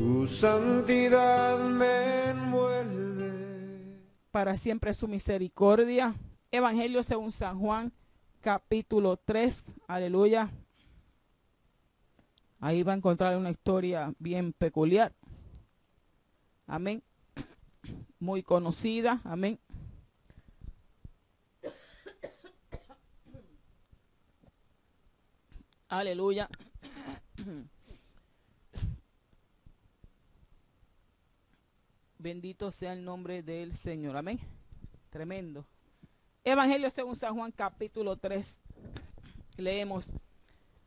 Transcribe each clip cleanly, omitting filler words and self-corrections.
Tu santidad me envuelve. Para siempre es su misericordia. Evangelio según San Juan, capítulo 3. Aleluya. Ahí va a encontrar una historia bien peculiar. Amén. Muy conocida. Amén. Aleluya. Bendito sea el nombre del Señor. Amén. Tremendo. Evangelio según San Juan, capítulo 3. Leemos: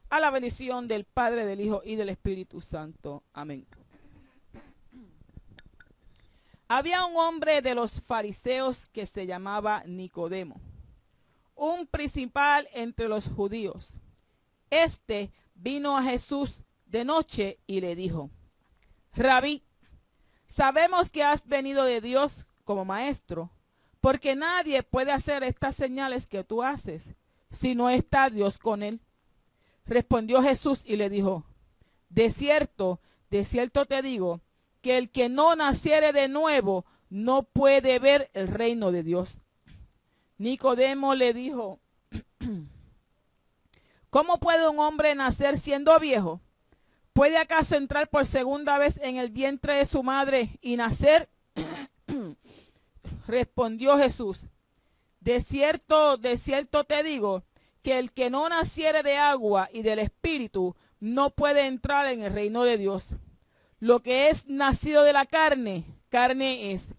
a la bendición del Padre, del Hijo y del Espíritu Santo. Amén. Había un hombre de los fariseos que se llamaba Nicodemo, un principal entre los judíos. Este vino a Jesús de noche y le dijo: Rabí, sabemos que has venido de Dios como maestro, porque nadie puede hacer estas señales que tú haces si no está Dios con él. Respondió Jesús y le dijo: de cierto te digo, que el que no naciere de nuevo no puede ver el reino de Dios. Nicodemo le dijo: ¿cómo puede un hombre nacer siendo viejo? ¿Puede acaso entrar por segunda vez en el vientre de su madre y nacer? Respondió Jesús: de cierto te digo, que el que no naciere de agua y del Espíritu no puede entrar en el reino de Dios. Lo que es nacido de la carne, carne es.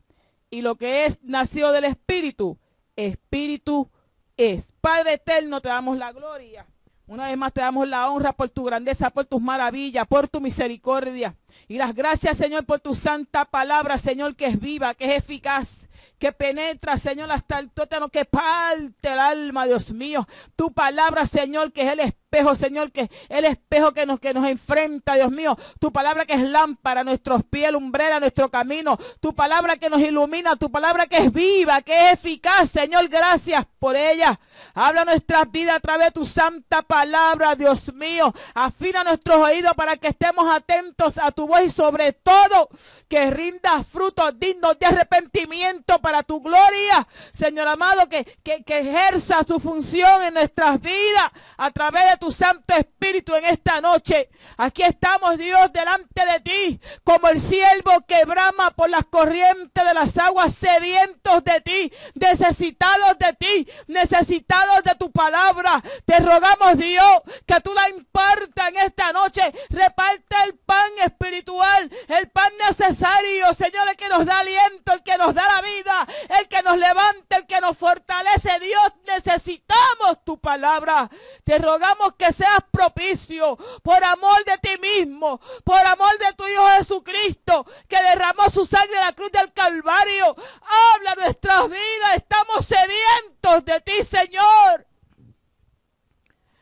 Y lo que es nacido del Espíritu, Espíritu es. Padre eterno, te damos la gloria. Una vez más te damos la honra por tu grandeza, por tus maravillas, por tu misericordia. Y las gracias, Señor, por tu santa palabra, Señor, que es viva, que es eficaz, que penetra, Señor, hasta el tuétano, que parte el alma, Dios mío. Tu palabra, Señor, que es el espejo, Señor, que es el espejo que nos enfrenta, Dios mío. Tu palabra que es lámpara a nuestros pies, lumbrera a nuestro camino. Tu palabra que nos ilumina, tu palabra que es viva, que es eficaz, Señor, gracias por ella. Habla nuestras vidas a través de tu santa palabra, Dios mío. Afina nuestros oídos para que estemos atentos a tu voz y sobre todo que rinda frutos dignos de arrepentimiento para tu gloria, Señor amado, que ejerza su función en nuestras vidas a través de tu Santo Espíritu en esta noche. Aquí estamos, Dios, delante de ti, como el siervo que brama por las corrientes de las aguas, sedientos de ti, necesitados de ti, necesitados de tu palabra. Te rogamos, Dios, que tú la impartas en esta noche. Reparte el pan espiritual, el pan necesario, Señor, el que nos da aliento, el que nos da la vida, el que nos levanta, el que nos fortalece. Dios, necesitamos tu palabra. Te rogamos que seas propicio, por amor de ti mismo, por amor de tu Hijo Jesucristo, que derramó su sangre en la cruz del Calvario. Habla nuestras vidas, estamos sedientos de ti, Señor.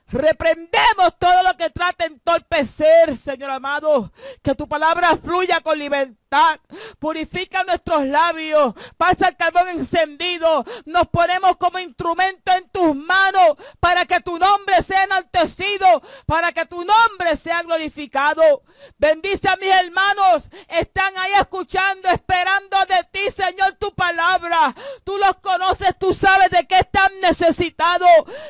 Reprendemos todo lo que trate de entorpecer, Señor amado. Que tu palabra fluya con libertad. Purifica nuestros labios. Pasa el carbón encendido. Nos ponemos como instrumento en tus manos para que tu nombre sea enaltecido, para que tu nombre sea glorificado. Bendice a mis hermanos. Están ahí escuchando, esperando de ti, Señor, tu palabra. Tú los conoces, tú sabes de qué están necesitados.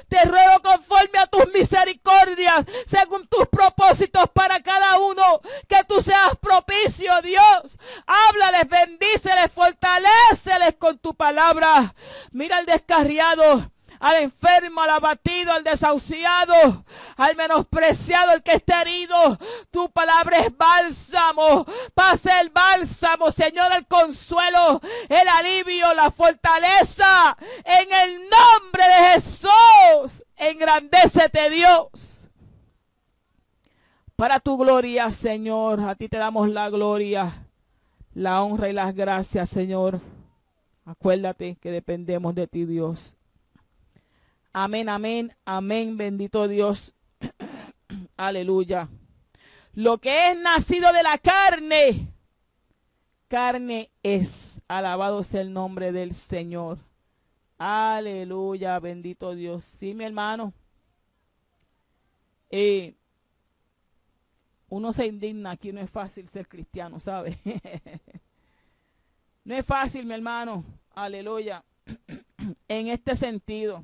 Te ruego conforme a tus misericordias, según tus propósitos para cada uno, que tú seas propicio, Dios. Háblales, bendíceles, fortaléceles con tu palabra. Mira al descarriado, al enfermo, al abatido, al desahuciado, al menospreciado, el que está herido. Tu palabra es bálsamo. Pase el bálsamo, Señor, el consuelo, el alivio, la fortaleza. En el nombre de Jesús, engrandécete, Dios. Para tu gloria, Señor, a ti te damos la gloria, la honra y las gracias, Señor. Acuérdate que dependemos de ti, Dios. Amén, amén, amén, bendito Dios. Aleluya. Lo que es nacido de la carne, carne es. Alabado sea el nombre del Señor. Aleluya, bendito Dios. Sí, mi hermano. uno se indigna aquí, no es fácil ser cristiano, ¿sabe? No es fácil, mi hermano, aleluya, en este sentido.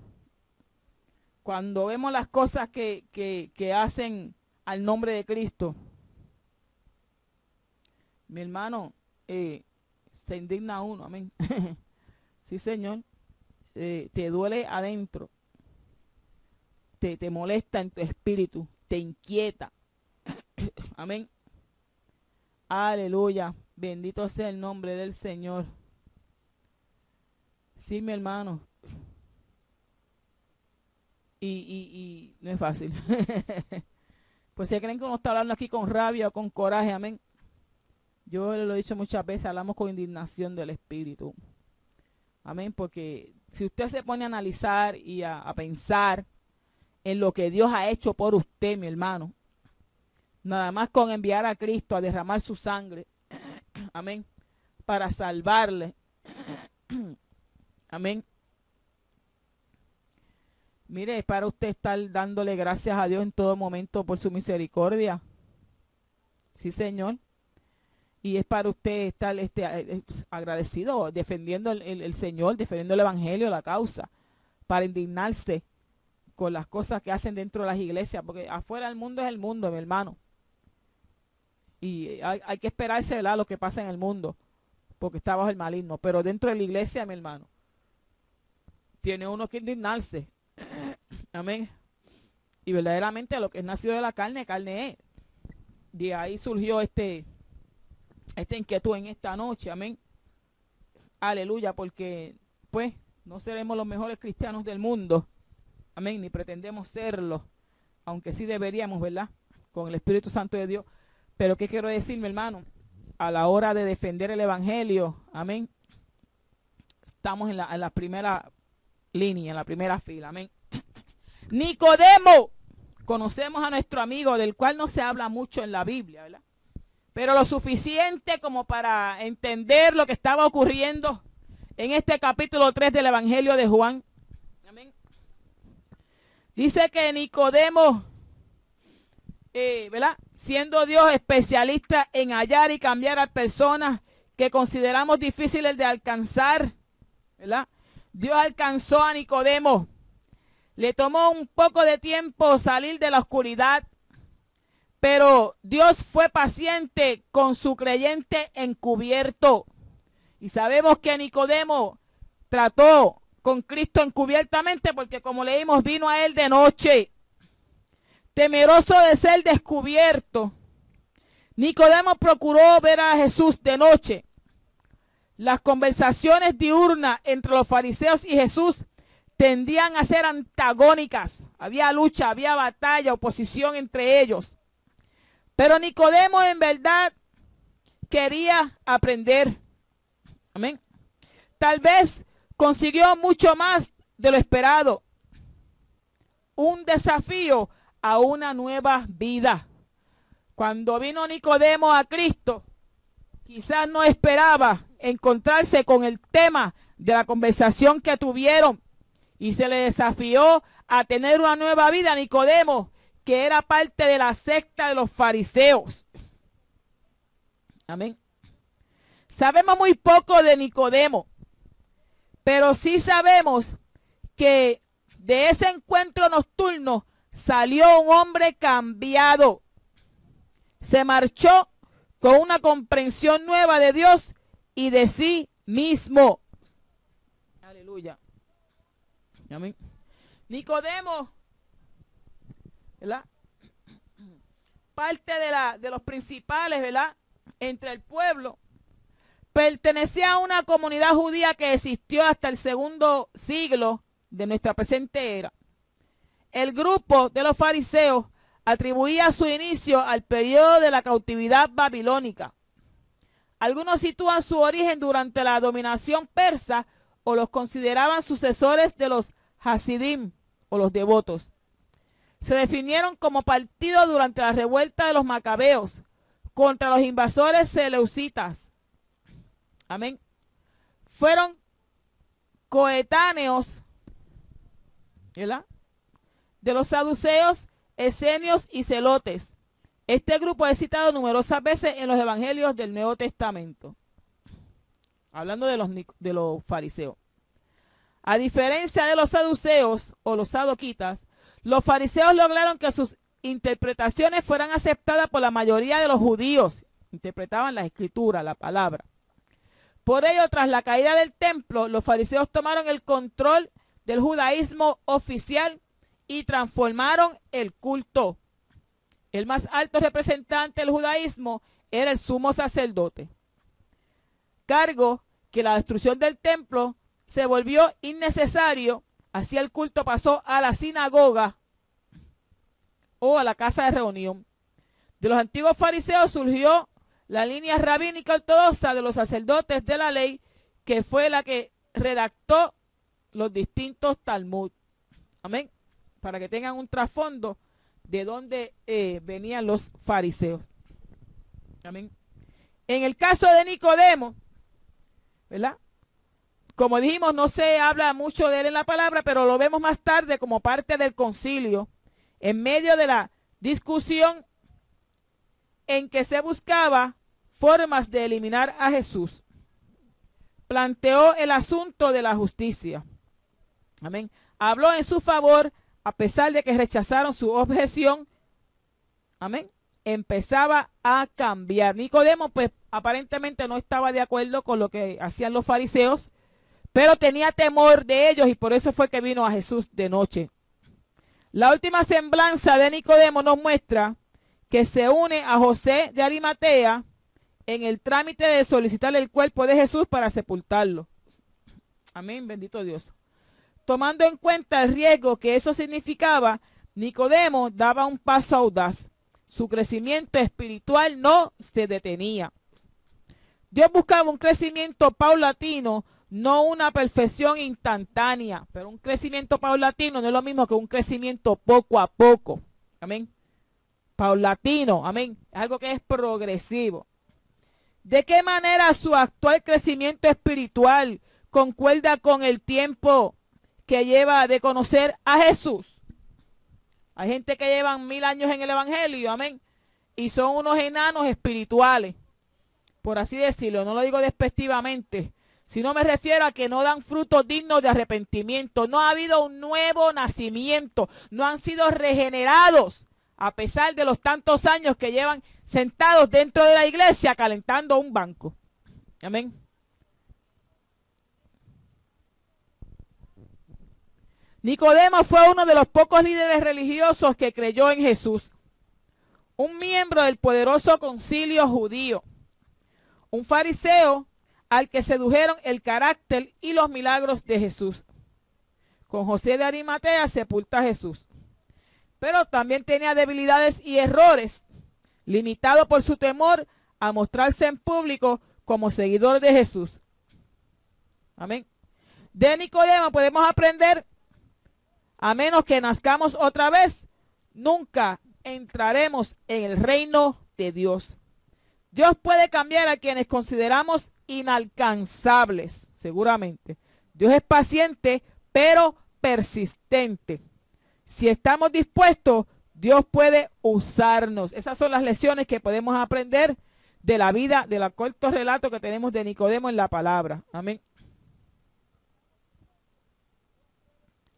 Cuando vemos las cosas que hacen al nombre de Cristo, mi hermano, se indigna uno, amén. Sí, Señor, te duele adentro, te molesta en tu espíritu, te inquieta. Amén. Aleluya. Bendito sea el nombre del Señor. Sí, mi hermano. Y no es fácil. Pues si creen que uno está hablando aquí con rabia o con coraje, amén. Yo lo he dicho muchas veces, hablamos con indignación del espíritu. Amén, porque si usted se pone a analizar y a pensar en lo que Dios ha hecho por usted, mi hermano, nada más con enviar a Cristo a derramar su sangre, amén, para salvarle, amén. Mire, es para usted estar dándole gracias a Dios en todo momento por su misericordia. Sí, Señor. Y es para usted estar agradecido, defendiendo el Señor, defendiendo el Evangelio, la causa, para indignarse con las cosas que hacen dentro de las iglesias, porque afuera del mundo es el mundo, mi hermano. Y hay que esperarse, ¿verdad?, lo que pasa en el mundo, porque está bajo el maligno. Pero dentro de la iglesia, mi hermano, tiene uno que indignarse. Amén. Y verdaderamente lo que es nacido de la carne, carne es. De ahí surgió esta inquietud en esta noche, amén. Aleluya, porque pues no seremos los mejores cristianos del mundo, amén, ni pretendemos serlo, aunque sí deberíamos, ¿verdad?, con el Espíritu Santo de Dios. Pero ¿qué quiero decir, mi hermano? A la hora de defender el Evangelio, amén, estamos en la primera línea, en la primera fila, amén. Nicodemo, conocemos a nuestro amigo, del cual no se habla mucho en la Biblia, ¿verdad?, pero lo suficiente como para entender lo que estaba ocurriendo en este capítulo 3 del Evangelio de Juan. Amén. Dice que Nicodemo, ¿verdad?, siendo Dios especialista en hallar y cambiar a personas que consideramos difíciles de alcanzar, ¿verdad?, Dios alcanzó a Nicodemo. Le tomó un poco de tiempo salir de la oscuridad, pero Dios fue paciente con su creyente encubierto. Y sabemos que Nicodemo trató con Cristo encubiertamente, porque como leímos, vino a él de noche. Temeroso de ser descubierto, Nicodemo procuró ver a Jesús de noche. Las conversaciones diurnas entre los fariseos y Jesús tendían a ser antagónicas. Había lucha, había batalla, oposición entre ellos. Pero Nicodemo en verdad quería aprender. Amén. Tal vez consiguió mucho más de lo esperado. Un desafío a una nueva vida. Cuando vino Nicodemo a Cristo, quizás no esperaba encontrarse con el tema de la conversación que tuvieron, y se le desafió a tener una nueva vida a Nicodemo, que era parte de la secta de los fariseos. Amén. Sabemos muy poco de Nicodemo, pero sí sabemos que de ese encuentro nocturno salió un hombre cambiado. Se marchó con una comprensión nueva de Dios y de sí mismo. Aleluya. Amén. Nicodemo, ¿verdad?, parte de los principales, ¿verdad?, entre el pueblo, pertenecía a una comunidad judía que existió hasta el segundo siglo de nuestra presente era. El grupo de los fariseos atribuía su inicio al periodo de la cautividad babilónica. Algunos sitúan su origen durante la dominación persa o los consideraban sucesores de los Hasidim o los devotos. Se definieron como partido durante la revuelta de los macabeos contra los invasores seleucitas. Amén. Fueron coetáneos, ¿verdad?, de los saduceos, esenios y celotes. Este grupo es citado numerosas veces en los evangelios del Nuevo Testamento, hablando de los fariseos. A diferencia de los saduceos o los sadoquitas, los fariseos lograron que sus interpretaciones fueran aceptadas por la mayoría de los judíos. Interpretaban la escritura, la palabra. Por ello, tras la caída del templo, los fariseos tomaron el control del judaísmo oficial y transformaron el culto. El más alto representante del judaísmo era el sumo sacerdote, cargo que la destrucción del templo se volvió innecesario, así el culto pasó a la sinagoga o a la casa de reunión. De los antiguos fariseos surgió la línea rabínica ortodoxa de los sacerdotes de la ley, que fue la que redactó los distintos Talmud. Amén. Para que tengan un trasfondo de dónde venían los fariseos. Amén. En el caso de Nicodemo, ¿verdad? Como dijimos, no se habla mucho de él en la palabra, pero lo vemos más tarde como parte del concilio, en medio de la discusión en que se buscaba formas de eliminar a Jesús. Planteó el asunto de la justicia. Amén. Habló en su favor, a pesar de que rechazaron su objeción. Amén. Empezaba a cambiar. Nicodemo, pues, aparentemente no estaba de acuerdo con lo que hacían los fariseos, pero tenía temor de ellos y por eso fue que vino a Jesús de noche. La última semblanza de Nicodemo nos muestra que se une a José de Arimatea en el trámite de solicitar el cuerpo de Jesús para sepultarlo. Amén, bendito Dios. Tomando en cuenta el riesgo que eso significaba, Nicodemo daba un paso audaz. Su crecimiento espiritual no se detenía. Dios buscaba un crecimiento paulatino, no una perfección instantánea, pero un crecimiento paulatino no es lo mismo que un crecimiento poco a poco. Amén. Paulatino, amén. Es algo que es progresivo. ¿De qué manera su actual crecimiento espiritual concuerda con el tiempo que lleva de conocer a Jesús? Hay gente que llevan 1000 años en el evangelio, amén, y son unos enanos espirituales, por así decirlo. No lo digo despectivamente, sino me refiero a que no dan frutos dignos de arrepentimiento. No ha habido un nuevo nacimiento, no han sido regenerados, a pesar de los tantos años que llevan sentados dentro de la iglesia calentando un banco. Amén. Nicodemo fue uno de los pocos líderes religiosos que creyó en Jesús. Un miembro del poderoso concilio judío. Un fariseo al que sedujeron el carácter y los milagros de Jesús. Con José de Arimatea sepulta a Jesús. Pero también tenía debilidades y errores, limitado por su temor a mostrarse en público como seguidor de Jesús. Amén. De Nicodemo podemos aprender, a menos que nazcamos otra vez, nunca entraremos en el reino de Dios. Dios puede cambiar a quienes consideramos inalcanzables, seguramente. Dios es paciente, pero persistente. Si estamos dispuestos, Dios puede usarnos. Esas son las lecciones que podemos aprender de la vida, del corto relato que tenemos de Nicodemo en la palabra. Amén.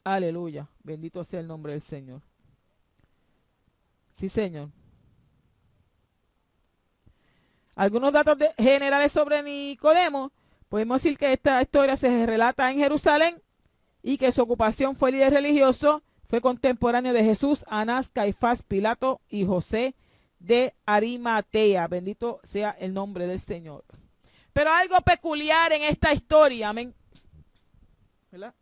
Aleluya. Bendito sea el nombre del Señor. Sí, Señor. Algunos datos generales sobre Nicodemo. Podemos decir que esta historia se relata en Jerusalén y que su ocupación fue líder religioso. Fue contemporáneo de Jesús, Anás, Caifás, Pilato y José de Arimatea. Bendito sea el nombre del Señor. Pero algo peculiar en esta historia, amén, ¿verdad?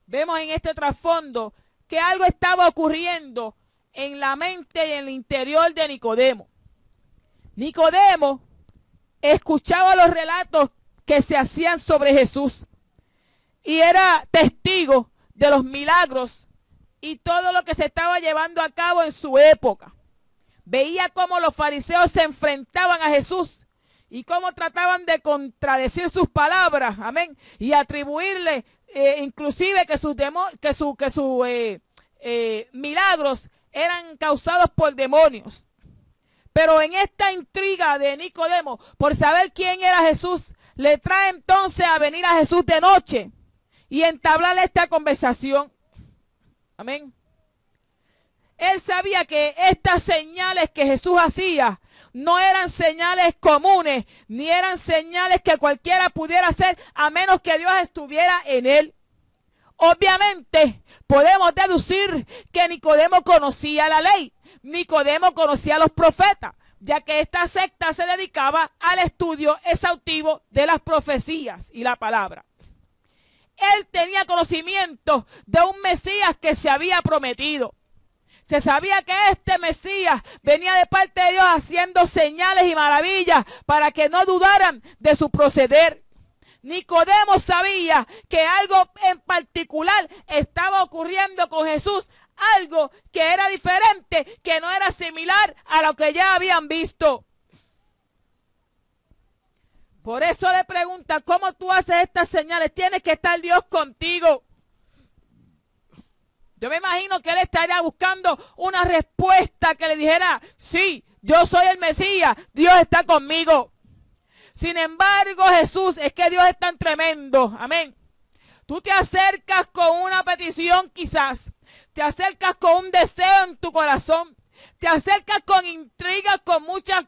Vemos en este trasfondo que algo estaba ocurriendo en la mente y en el interior de Nicodemo. Nicodemo escuchaba los relatos que se hacían sobre Jesús y era testigo de los milagros y todo lo que se estaba llevando a cabo en su época. Veía cómo los fariseos se enfrentaban a Jesús y cómo trataban de contradecir sus palabras, amén, y atribuirle inclusive que sus milagros eran causados por demonios. Pero en esta intriga de Nicodemo, por saber quién era Jesús, le trae entonces a venir a Jesús de noche y entablar esta conversación. Amén. Él sabía que estas señales que Jesús hacía no eran señales comunes, ni eran señales que cualquiera pudiera hacer a menos que Dios estuviera en él. Obviamente podemos deducir que Nicodemo conocía la ley, Nicodemo conocía a los profetas, ya que esta secta se dedicaba al estudio exhaustivo de las profecías y la palabra. Él tenía conocimiento de un Mesías que se había prometido. Se sabía que este Mesías venía de parte de Dios haciendo señales y maravillas para que no dudaran de su proceder. Nicodemo sabía que algo en particular estaba ocurriendo con Jesús, algo que era diferente, que no era similar a lo que ya habían visto. Por eso le pregunta, ¿cómo tú haces estas señales? Tiene que estar Dios contigo. Yo me imagino que él estaría buscando una respuesta que le dijera, sí, yo soy el Mesías, Dios está conmigo. Sin embargo, Jesús, es que Dios es tan tremendo, amén. Tú te acercas con una petición quizás, te acercas con un deseo en tu corazón, te acercas con intrigas, con muchas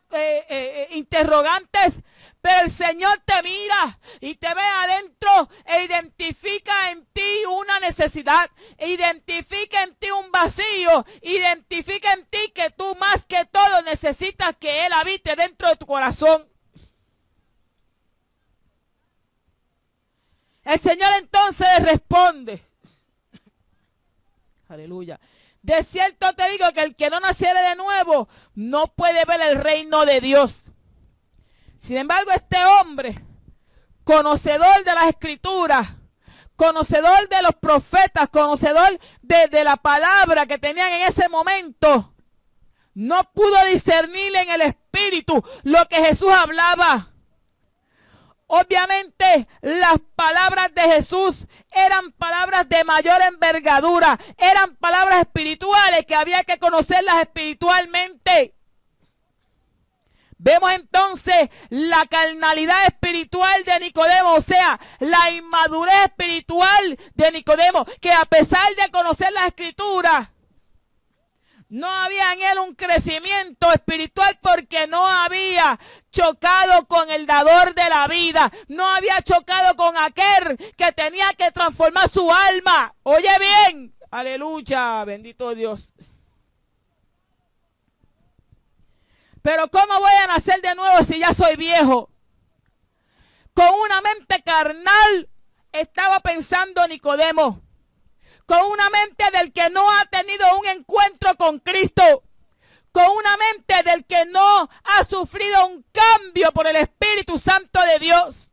interrogantes, pero el Señor te mira y te ve adentro e identifica en ti una necesidad, identifica en ti un vacío, identifica en ti que tú más que todo necesitas que Él habite dentro de tu corazón. El Señor entonces responde, aleluya, de cierto te digo que el que no naciere de nuevo no puede ver el reino de Dios. Sin embargo, este hombre, conocedor de las Escrituras, conocedor de los profetas, conocedor de la palabra que tenían en ese momento, no pudo discernir en el Espíritu lo que Jesús hablaba. Obviamente las palabras de Jesús eran palabras de mayor envergadura, eran palabras espirituales que había que conocerlas espiritualmente. Vemos entonces la carnalidad espiritual de Nicodemo, o sea, la inmadurez espiritual de Nicodemo, que a pesar de conocer las Escrituras, no había en él un crecimiento espiritual porque no había chocado con el dador de la vida. No había chocado con aquel que tenía que transformar su alma. Oye bien, aleluya, bendito Dios. Pero ¿cómo voy a nacer de nuevo si ya soy viejo? Con una mente carnal estaba pensando Nicodemo. Con una mente del que no ha tenido un encuentro con Cristo, con una mente del que no ha sufrido un cambio por el Espíritu Santo de Dios.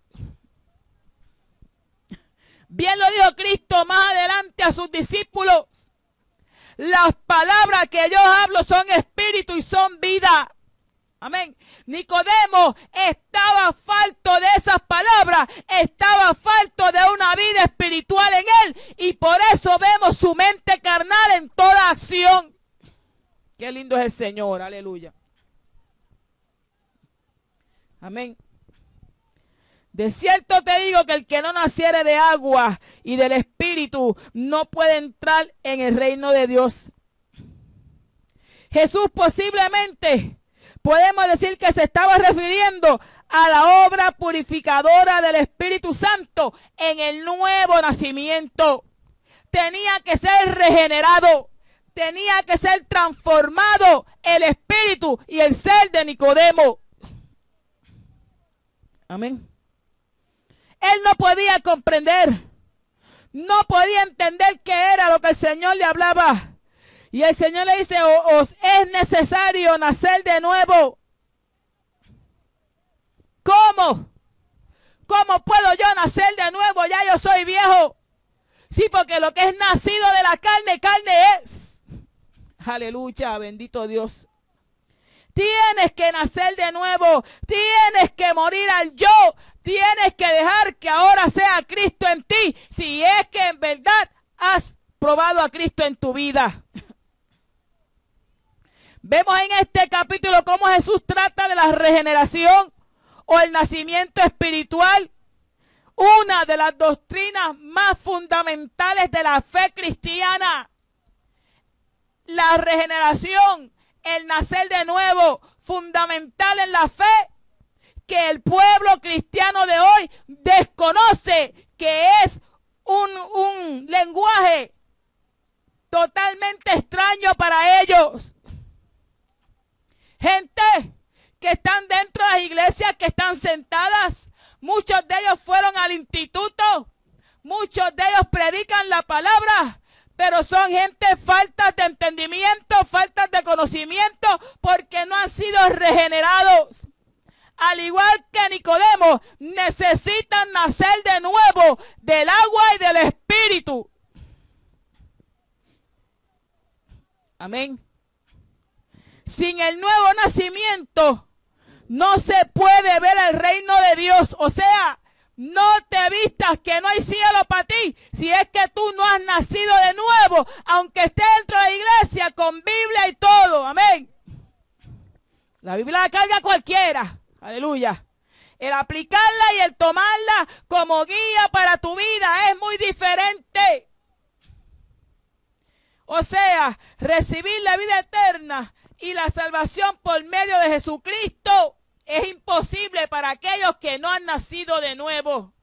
Bien lo dijo Cristo más adelante a sus discípulos, las palabras que yo hablo son espíritu y son vida. Amén. Nicodemo estaba falto de esas palabras, estaba falto de una vida espiritual en él y por eso vemos su mente carnal en toda acción. Qué lindo es el Señor, aleluya. Amén. De cierto te digo que el que no naciere de agua y del Espíritu no puede entrar en el reino de Dios. Jesús posiblemente podemos decir que se estaba refiriendo a la obra purificadora del Espíritu Santo en el nuevo nacimiento. Tenía que ser regenerado, tenía que ser transformado el espíritu y el ser de Nicodemo. Amén. Él no podía comprender, no podía entender qué era lo que el Señor le hablaba. Y el Señor le dice, os es necesario nacer de nuevo. ¿Cómo? ¿Cómo puedo yo nacer de nuevo? Ya yo soy viejo. Sí, porque lo que es nacido de la carne, carne es. Aleluya, bendito Dios. Tienes que nacer de nuevo. Tienes que morir al yo. Tienes que dejar que ahora sea Cristo en ti. Si es que en verdad has probado a Cristo en tu vida. Vemos en este capítulo cómo Jesús trata de la regeneración o el nacimiento espiritual, una de las doctrinas más fundamentales de la fe cristiana. La regeneración, el nacer de nuevo, fundamental en la fe, que el pueblo cristiano de hoy desconoce, que es un lenguaje totalmente extraño para ellos. Gente que están dentro de las iglesias, que están sentadas, muchos de ellos fueron al instituto, muchos de ellos predican la palabra, pero son gente faltas de entendimiento, faltas de conocimiento, porque no han sido regenerados. Al igual que Nicodemo, necesitan nacer de nuevo del agua y del espíritu. Amén. Sin el nuevo nacimiento no se puede ver el reino de Dios. O sea, no te vistas que no hay cielo para ti si es que tú no has nacido de nuevo, aunque estés dentro de la iglesia con Biblia y todo. Amén. La Biblia la carga cualquiera. Aleluya. El aplicarla y el tomarla como guía para tu vida es muy diferente. O sea, recibir la vida eterna y la salvación por medio de Jesucristo es imposible para aquellos que no han nacido de nuevo.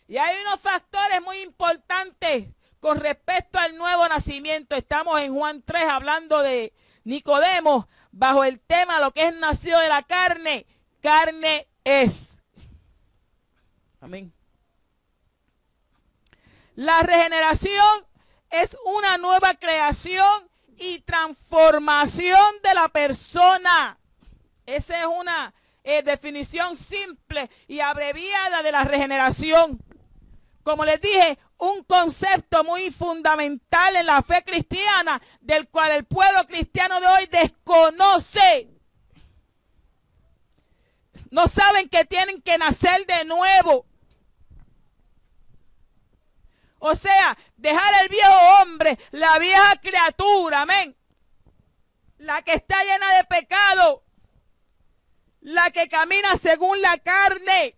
Y hay unos factores muy importantes con respecto al nuevo nacimiento. Estamos en Juan 3 hablando de Nicodemo bajo el tema lo que es nacido de la carne. Carne es. Amén. La regeneración es una nueva creación y transformación de la persona. Esa es una definición simple y abreviada de la regeneración. Como les dije, un concepto muy fundamental en la fe cristiana, del cual el pueblo cristiano de hoy desconoce. No saben que tienen que nacer de nuevo. O sea, dejar el viejo hombre, la vieja criatura, amén. La que está llena de pecado, la que camina según la carne.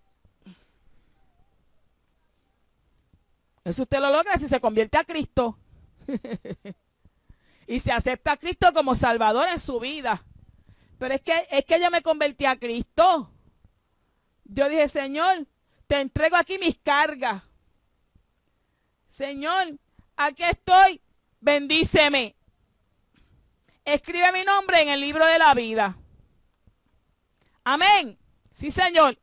Eso usted lo logra si se convierte a Cristo. Y se acepta a Cristo como Salvador en su vida. Pero es que yo me convertí a Cristo. Yo dije, Señor, te entrego aquí mis cargas. Señor, aquí estoy, bendíceme. Escribe mi nombre en el libro de la vida. Amén. Sí, Señor.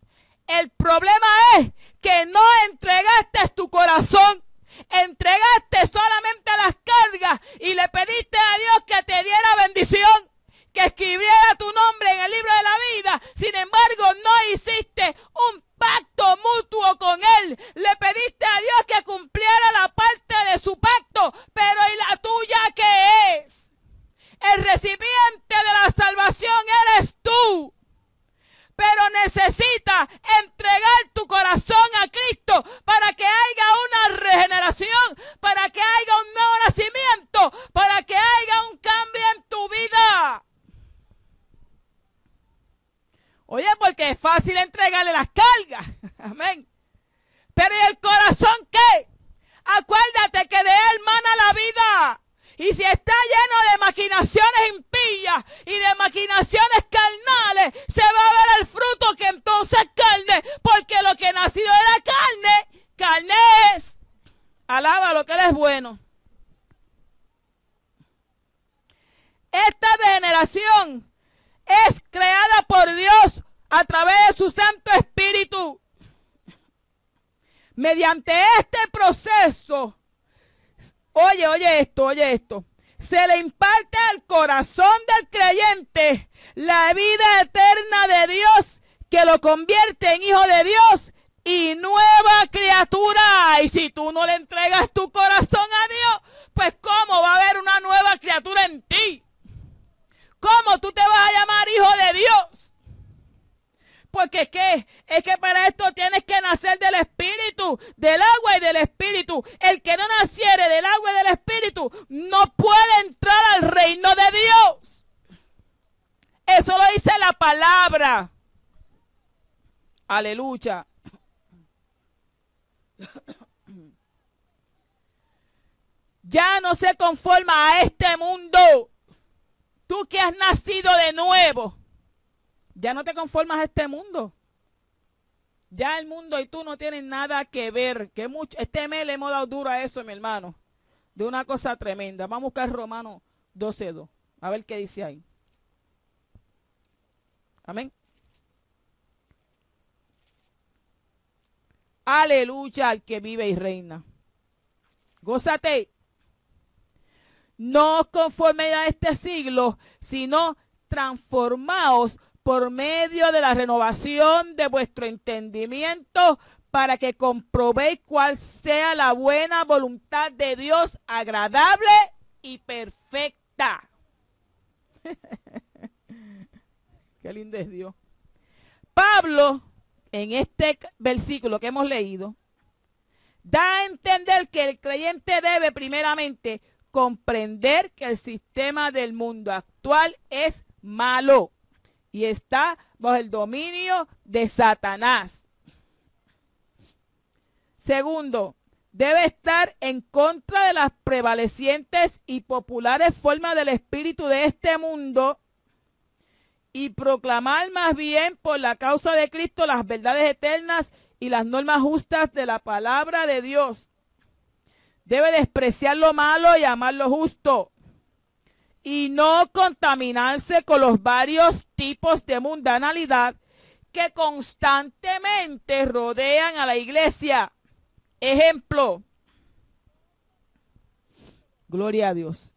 El problema es que no entregaste tu corazón. Entregaste solamente las cargas y le pediste a Dios que te diera bendición, que escribiera tu nombre en el libro de la vida. Sin embargo, no hiciste un pacto mutuo con Él. Le pediste a Dios que cumpliera la parte de su pacto, pero ¿y la tuya qué es? El recipiente de la salvación eres tú. Pero necesitas entregar tu corazón a Cristo para que haya una regeneración, para que haya un nuevo nacimiento, para que haya un cambio en tu vida. Oye, porque es fácil entregarle las cargas. Amén. Pero ¿y el corazón qué? Acuérdate que de él mana la vida. Y si está lleno de maquinaciones impías y de maquinaciones carnales, se va a ver el fruto que entonces es carne, porque lo que nacido de la carne, carne es. Alaba lo que Él es bueno. Esta regeneración es creada por Dios a través de su Santo Espíritu. Mediante este proceso, oye esto. Se le imparte al corazón del creyente la vida eterna de Dios, que lo convierte en hijo de Dios y nueva criatura. Y si tú no le entregas tu corazón a Dios, pues ¿cómo va a haber una nueva criatura en ti? ¿Cómo tú te vas a llamar hijo de Dios? Porque es que para esto tienes que nacer del Espíritu, del agua y del Espíritu. El que no naciere del agua y del Espíritu no puede entrar al reino de Dios. Eso lo dice la palabra. Aleluya. Ya no se conforma a este mundo. Tú que has nacido de nuevo, ya no te conformas a este mundo. Ya el mundo y tú no tienen nada que ver. Que mucho, este mes le hemos dado duro a eso, mi hermano. De una cosa tremenda. Vamos a buscar Romanos 12:2. A ver qué dice ahí. Amén. Aleluya al que vive y reina. Gózate. No conforme a este siglo, sino transformaos por medio de la renovación de vuestro entendimiento, para que comprobéis cuál sea la buena voluntad de Dios, agradable y perfecta. Qué lindo es Dios. Pablo, en este versículo que hemos leído, da a entender que el creyente debe primeramente comprender que el sistema del mundo actual es malo y está bajo el dominio de Satanás. Segundo, debe estar en contra de las prevalecientes y populares formas del espíritu de este mundo y proclamar más bien por la causa de Cristo las verdades eternas y las normas justas de la palabra de Dios. Debe despreciar lo malo y amar lo justo, y no contaminarse con los varios tipos de mundanalidad que constantemente rodean a la iglesia. Ejemplo, gloria a Dios,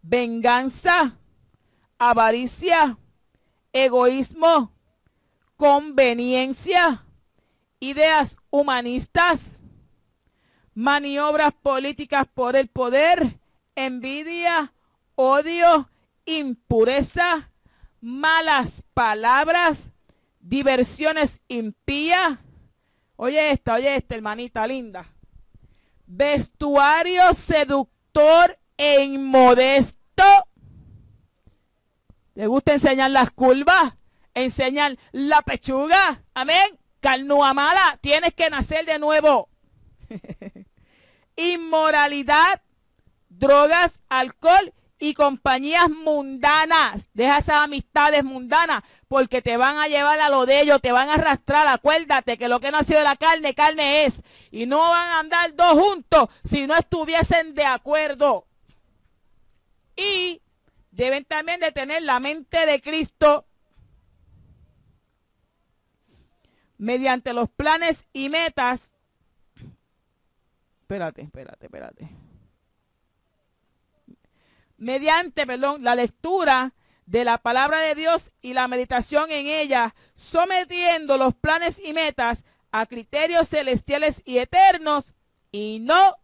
venganza, avaricia, egoísmo, conveniencia, ideas humanistas, maniobras políticas por el poder, envidia, odio, impureza, malas palabras, diversiones impías. Oye esta, hermanita linda. Vestuario seductor e inmodesto. ¿Le gusta enseñar las curvas? Enseñar la pechuga. Amén. Carnúa mala. Tienes que nacer de nuevo. Inmoralidad, drogas, alcohol y compañías mundanas. Deja esas amistades mundanas, porque te van a llevar a lo de ellos, te van a arrastrar. Acuérdate que lo que nació de la carne, carne es. Y no van a andar dos juntos si no estuviesen de acuerdo. Y deben también de tener la mente de Cristo mediante los planes y metas. Espérate. Mediante, la lectura de la palabra de Dios y la meditación en ella, sometiendo los planes y metas a criterios celestiales y eternos, y no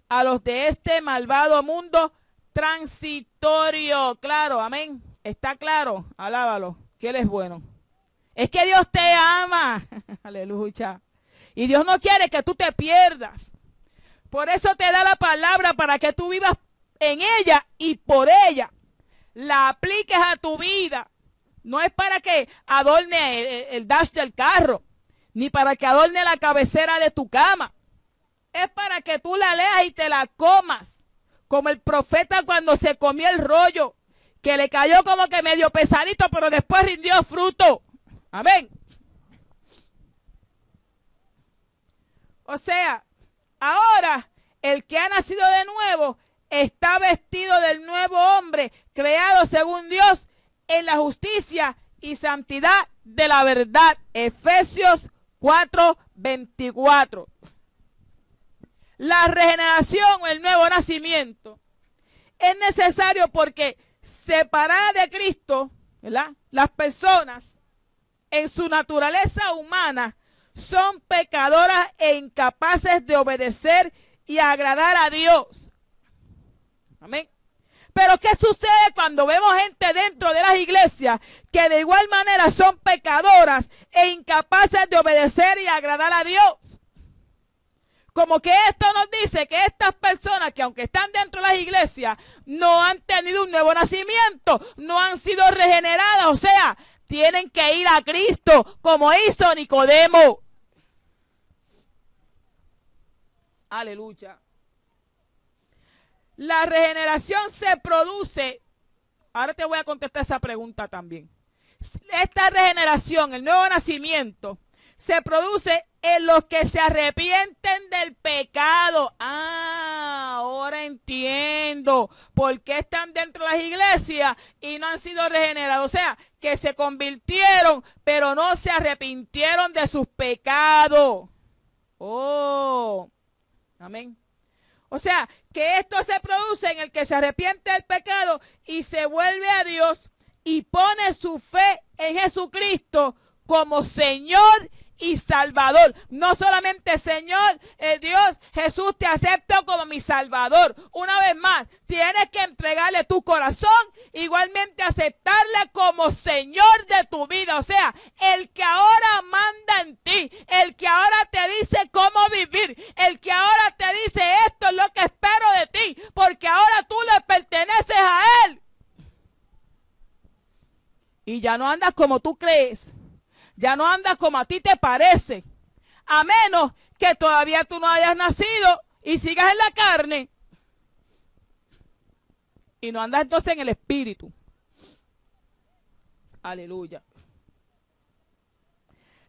a los de este malvado mundo transitorio. Claro, amén. Está claro, alábalo, que Él es bueno. Es que Dios te ama. Aleluya. Y Dios no quiere que tú te pierdas. Por eso te da la palabra, para que tú vivas en ella y por ella. La apliques a tu vida. No es para que adorne el dash del carro, ni para que adorne la cabecera de tu cama. Es para que tú la leas y te la comas. Como el profeta cuando se comió el rollo, que le cayó como que medio pesadito, pero después rindió fruto. Amén. O sea, ahora el que ha nacido de nuevo está vestido del nuevo hombre, creado según Dios en la justicia y santidad de la verdad. Efesios 4:24. La regeneración, el nuevo nacimiento, es necesario porque separada de Cristo, ¿verdad?, las personas en su naturaleza humana son pecadoras e incapaces de obedecer y agradar a Dios. Amén. Pero ¿qué sucede cuando vemos gente dentro de las iglesias que de igual manera son pecadoras e incapaces de obedecer y agradar a Dios? Como que esto nos dice que estas personas que aunque están dentro de las iglesias no han tenido un nuevo nacimiento, no han sido regeneradas, o sea, tienen que ir a Cristo como hizo Nicodemo. Aleluya. La regeneración se produce. Ahora te voy a contestar esa pregunta también. Esta regeneración, el nuevo nacimiento, se produce en los que se arrepienten del pecado. Ah, ahora entiendo por qué están dentro de las iglesias y no han sido regenerados. O sea, que se convirtieron, pero no se arrepintieron de sus pecados. Oh, amén. O sea, que esto se produce en el que se arrepiente del pecado y se vuelve a Dios y pone su fe en Jesucristo como Señor y Salvador. No solamente Señor, Dios, Jesús, te acepto como mi Salvador. Una vez más, tienes que entregarle tu corazón, igualmente aceptarle como Señor de tu vida. O sea, el que ahora manda en ti, el que ahora te dice cómo vivir, el que ahora te dice esto es lo que espero de ti, porque ahora tú le perteneces a Él. Y ya no andas como tú crees. Ya no andas como a ti te parece. A menos que todavía tú no hayas nacido y sigas en la carne. Y no andas entonces en el espíritu. Aleluya.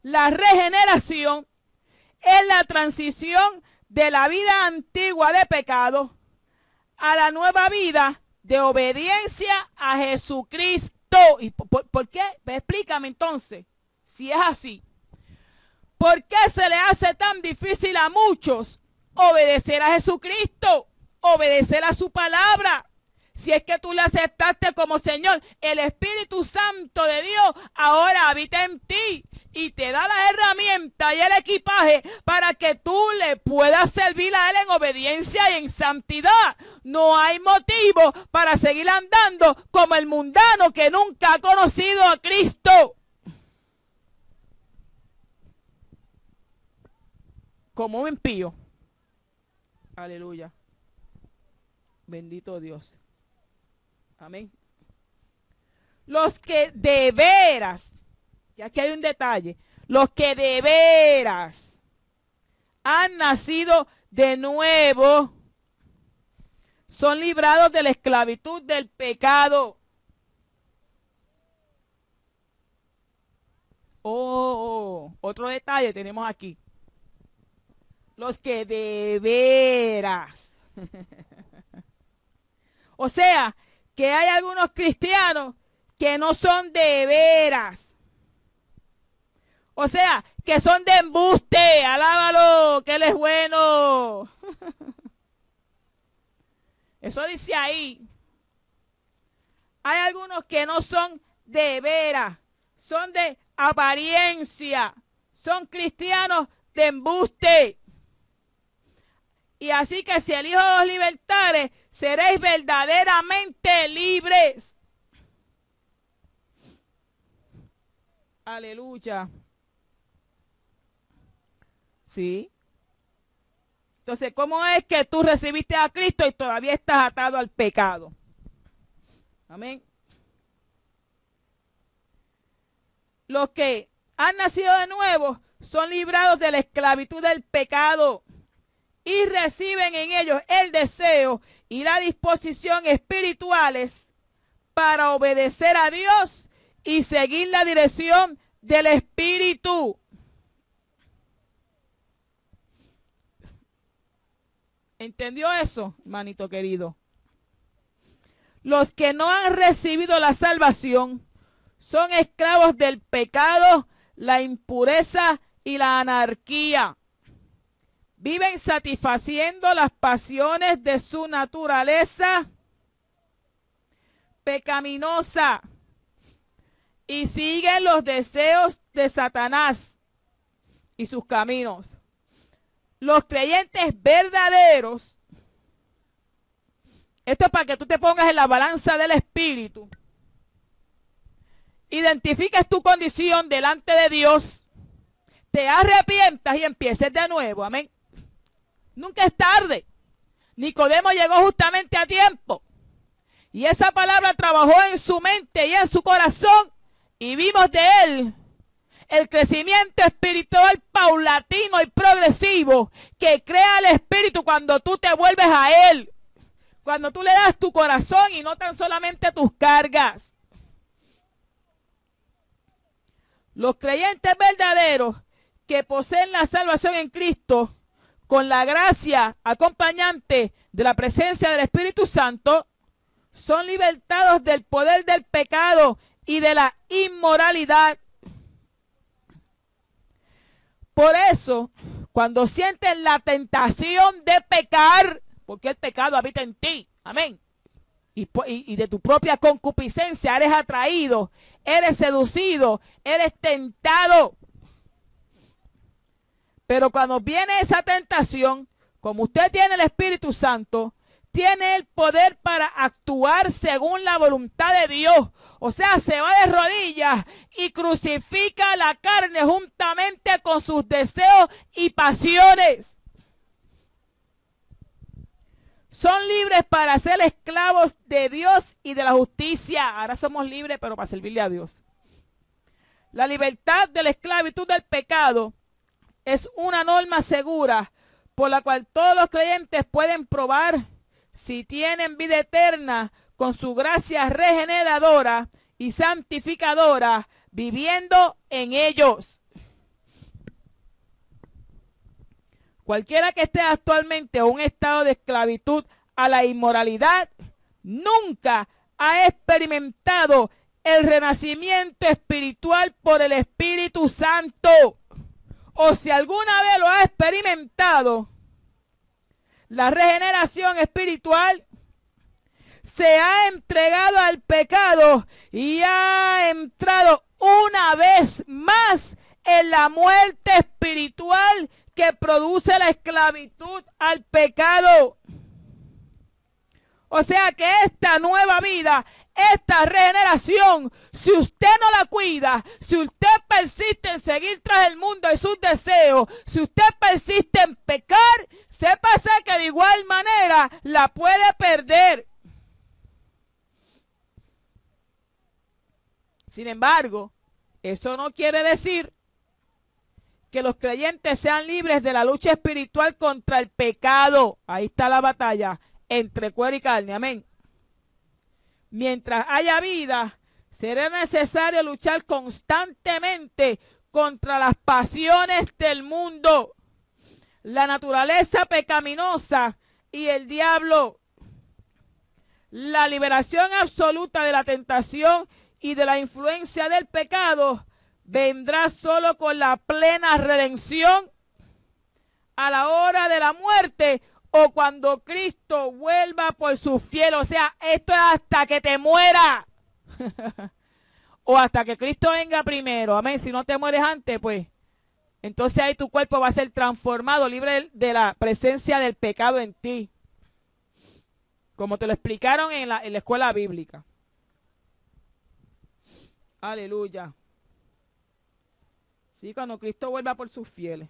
La regeneración es la transición de la vida antigua de pecado a la nueva vida de obediencia a Jesucristo. ¿Y por qué? Explícame entonces. Si es así, ¿por qué se le hace tan difícil a muchos obedecer a Jesucristo? Obedecer a su palabra. Si es que tú le aceptaste como Señor, el Espíritu Santo de Dios ahora habita en ti y te da las herramientas y el equipaje para que tú le puedas servir a Él en obediencia y en santidad. No hay motivo para seguir andando como el mundano que nunca ha conocido a Cristo. Como un impío. Aleluya. Bendito Dios. Amén. Los que de veras, ya que hay un detalle, los que de veras han nacido de nuevo son librados de la esclavitud del pecado. Otro detalle tenemos aquí. Los que de veras. O sea, que hay algunos cristianos que no son de veras. O sea, que son de embuste. Alábalo, que Él es bueno. Eso dice ahí. Hay algunos que no son de veras. Son de apariencia. Son cristianos de embuste. Y así que si el Hijo os libertare, seréis verdaderamente libres. Aleluya. ¿Sí? Entonces, ¿cómo es que tú recibiste a Cristo y todavía estás atado al pecado? Amén. Los que han nacido de nuevo son librados de la esclavitud del pecado y reciben en ellos el deseo y la disposición espirituales para obedecer a Dios y seguir la dirección del Espíritu. ¿Entendió eso, hermanito querido? Los que no han recibido la salvación son esclavos del pecado, la impureza y la anarquía. Viven satisfaciendo las pasiones de su naturaleza pecaminosa y siguen los deseos de Satanás y sus caminos. Los creyentes verdaderos, esto es para que tú te pongas en la balanza del Espíritu, identifiques tu condición delante de Dios, te arrepientas y empieces de nuevo, amén. Nunca es tarde. Nicodemo llegó justamente a tiempo. Y esa palabra trabajó en su mente y en su corazón. Y vimos de él el crecimiento espiritual paulatino y progresivo que crea el Espíritu cuando tú te vuelves a Él. Cuando tú le das tu corazón y no tan solamente tus cargas. Los creyentes verdaderos que poseen la salvación en Cristo con la gracia acompañante de la presencia del Espíritu Santo son libertados del poder del pecado y de la inmoralidad. Por eso, cuando sienten la tentación de pecar, porque el pecado habita en ti, amén, y de tu propia concupiscencia eres atraído, eres seducido, eres tentado. Pero cuando viene esa tentación, como usted tiene el Espíritu Santo, tiene el poder para actuar según la voluntad de Dios. O sea, se va de rodillas y crucifica la carne juntamente con sus deseos y pasiones. Son libres para ser esclavos de Dios y de la justicia. Ahora somos libres, pero para servirle a Dios. La libertad de la esclavitud del pecado es una norma segura por la cual todos los creyentes pueden probar si tienen vida eterna con su gracia regeneradora y santificadora, viviendo en ellos. Cualquiera que esté actualmente en un estado de esclavitud a la inmoralidad, nunca ha experimentado el renacimiento espiritual por el Espíritu Santo. O si alguna vez lo ha experimentado, la regeneración espiritual se ha entregado al pecado y ha entrado una vez más en la muerte espiritual que produce la esclavitud al pecado. O sea que esta nueva vida, esta regeneración, si usted no la cuida, si usted persiste en seguir tras el mundo y sus deseos, si usted persiste en pecar, sépase que de igual manera la puede perder. Sin embargo, eso no quiere decir que los creyentes sean libres de la lucha espiritual contra el pecado. Ahí está la batalla entre cuero y carne, amén. Mientras haya vida, será necesario luchar constantemente contra las pasiones del mundo, la naturaleza pecaminosa y el diablo. La liberación absoluta de la tentación y de la influencia del pecado vendrá solo con la plena redención a la hora de la muerte o cuando Cristo vuelva por su fiel. O sea, esto es hasta que te muera. O hasta que Cristo venga primero. Amén. Si no te mueres antes, pues, entonces ahí tu cuerpo va a ser transformado, libre de la presencia del pecado en ti. Como te lo explicaron en la escuela bíblica. Aleluya. Sí, cuando Cristo vuelva por sus fieles.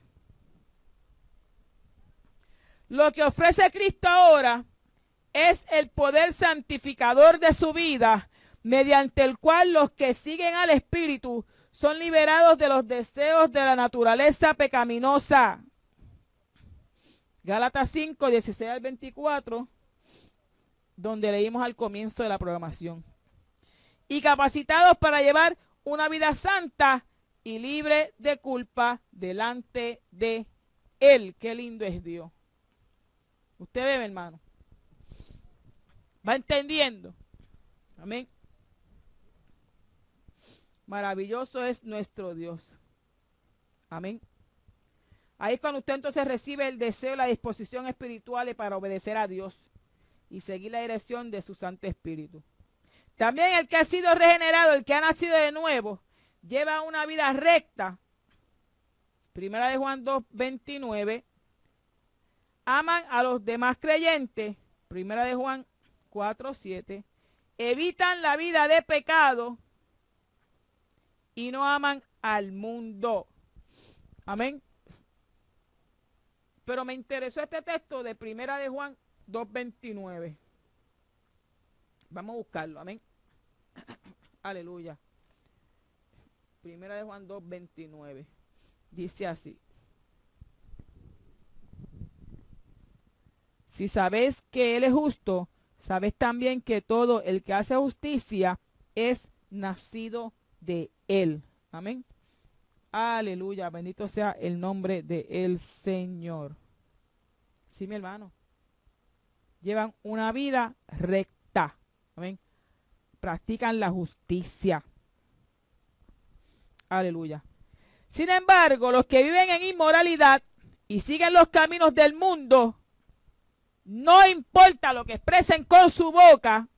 Lo que ofrece Cristo ahora es el poder santificador de su vida, mediante el cual los que siguen al Espíritu son liberados de los deseos de la naturaleza pecaminosa. Gálatas 5, 16 al 24, donde leímos al comienzo de la programación. Y capacitados para llevar una vida santa y libre de culpa delante de Él. Qué lindo es Dios. Usted ve, mi hermano. ¿Va entendiendo? Amén. Maravilloso es nuestro Dios. Amén. Ahí es cuando usted entonces recibe el deseo y la disposición espiritual para obedecer a Dios y seguir la dirección de su Santo Espíritu. También el que ha sido regenerado, el que ha nacido de nuevo, lleva una vida recta. Primera de Juan 2, 29. Aman a los demás creyentes. Primera de Juan 4, 7. Evitan la vida de pecado y no aman al mundo. Amén. Pero me interesó este texto de Primera de Juan 2:29. Vamos a buscarlo, amén. Aleluya. Primera de Juan 2:29. Dice así. Si sabéis que Él es justo, sabéis también que todo el que hace justicia es nacido de Él. Amén. Aleluya. Bendito sea el nombre del Señor. Sí, mi hermano. Llevan una vida recta. Amén. Practican la justicia. Aleluya. Sin embargo, los que viven en inmoralidad y siguen los caminos del mundo, no importa lo que expresen con su boca,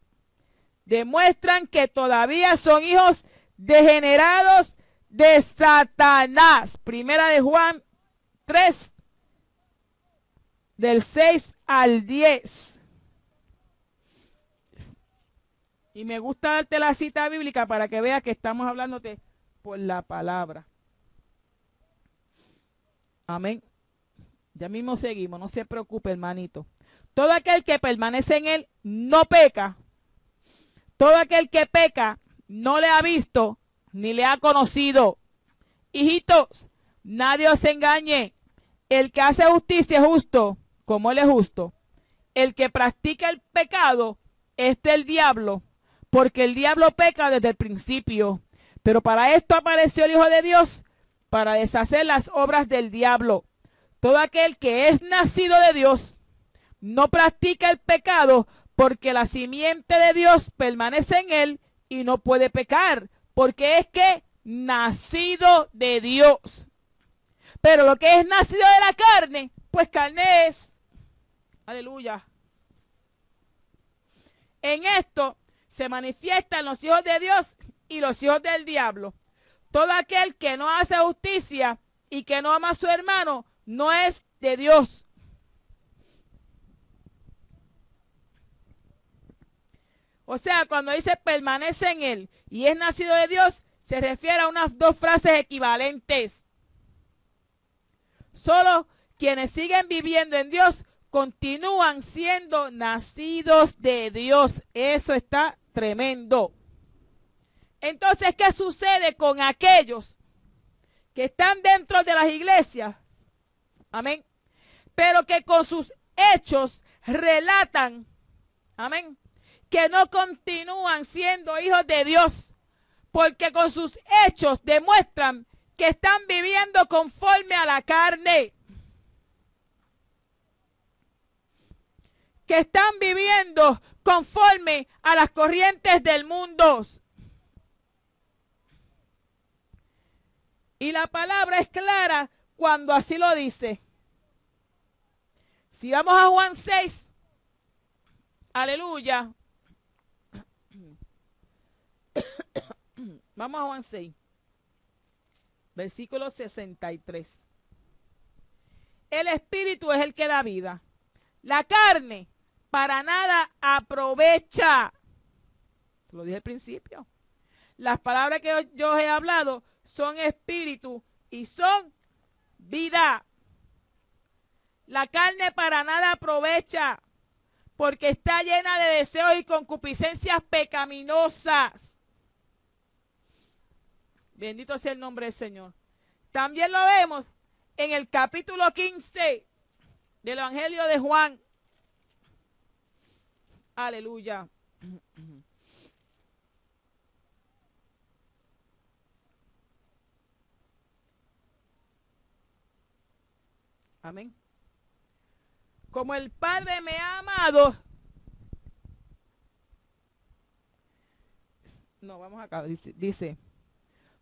demuestran que todavía son hijos degenerados de Satanás. Primera de Juan 3, del 6 al 10. Y me gusta darte la cita bíblica para que veas que estamos hablándote por la palabra. Amén. Ya mismo seguimos, no se preocupe, hermanito. Todo aquel que permanece en Él no peca. Todo aquel que peca no le ha visto ni le ha conocido. Hijitos, nadie os engañe. El que hace justicia es justo, como Él es justo. El que practica el pecado es del diablo, porque el diablo peca desde el principio. Pero para esto apareció el Hijo de Dios, para deshacer las obras del diablo. Todo aquel que es nacido de Dios no practica el pecado, porque la simiente de Dios permanece en él y no puede pecar, porque es que nacido de Dios. Pero lo que es nacido de la carne, pues carne es. Aleluya. En esto se manifiestan los hijos de Dios y los hijos del diablo. Todo aquel que no hace justicia y que no ama a su hermano no es de Dios. O sea, cuando dice permanece en él y es nacido de Dios, se refiere a unas dos frases equivalentes. Solo quienes siguen viviendo en Dios continúan siendo nacidos de Dios. Eso está tremendo. Entonces, ¿qué sucede con aquellos que están dentro de las iglesias? Amén. Pero que con sus hechos relatan, amén, que no continúan siendo hijos de Dios, porque con sus hechos demuestran que están viviendo conforme a la carne, que están viviendo conforme a las corrientes del mundo. Y la palabra es clara cuando así lo dice. Si vamos a Juan 6, aleluya. Vamos a Juan 6, versículo 63. El espíritu es el que da vida. La carne para nada aprovecha. Lo dije al principio. Las palabras que yo os he hablado son espíritu y son vida. La carne para nada aprovecha, porque está llena de deseos y concupiscencias pecaminosas. Bendito sea el nombre del Señor. También lo vemos en el capítulo 15 del Evangelio de Juan. Aleluya. Amén. Como el Padre me ha amado. No, vamos acá. Dice,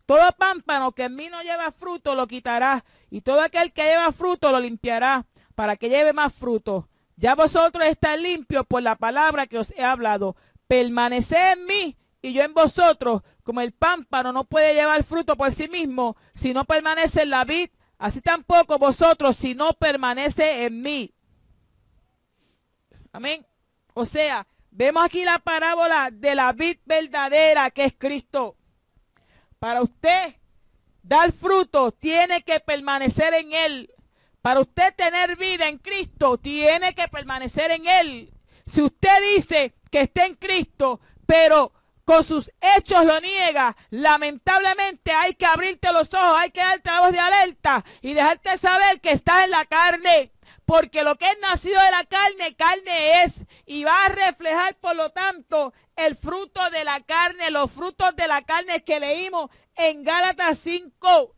todo pámpano que en mí no lleva fruto lo quitará, y todo aquel que lleva fruto lo limpiará, para que lleve más fruto. Ya vosotros estáis limpios por la palabra que os he hablado. Permaneced en mí y yo en vosotros. Como el pámpano no puede llevar fruto por sí mismo si no permanece en la vid, así tampoco vosotros si no permanece en mí. Amén. O sea, vemos aquí la parábola de la vid verdadera que es Cristo. Para usted dar fruto, tiene que permanecer en Él. Para usted tener vida en Cristo, tiene que permanecer en Él. Si usted dice que está en Cristo, pero con sus hechos lo niega, lamentablemente hay que abrirte los ojos, hay que darte la voz de alerta y dejarte saber que estás en la carne. Porque lo que es nacido de la carne, carne es, y va a reflejar por lo tanto el fruto de la carne, los frutos de la carne que leímos en Gálatas 5.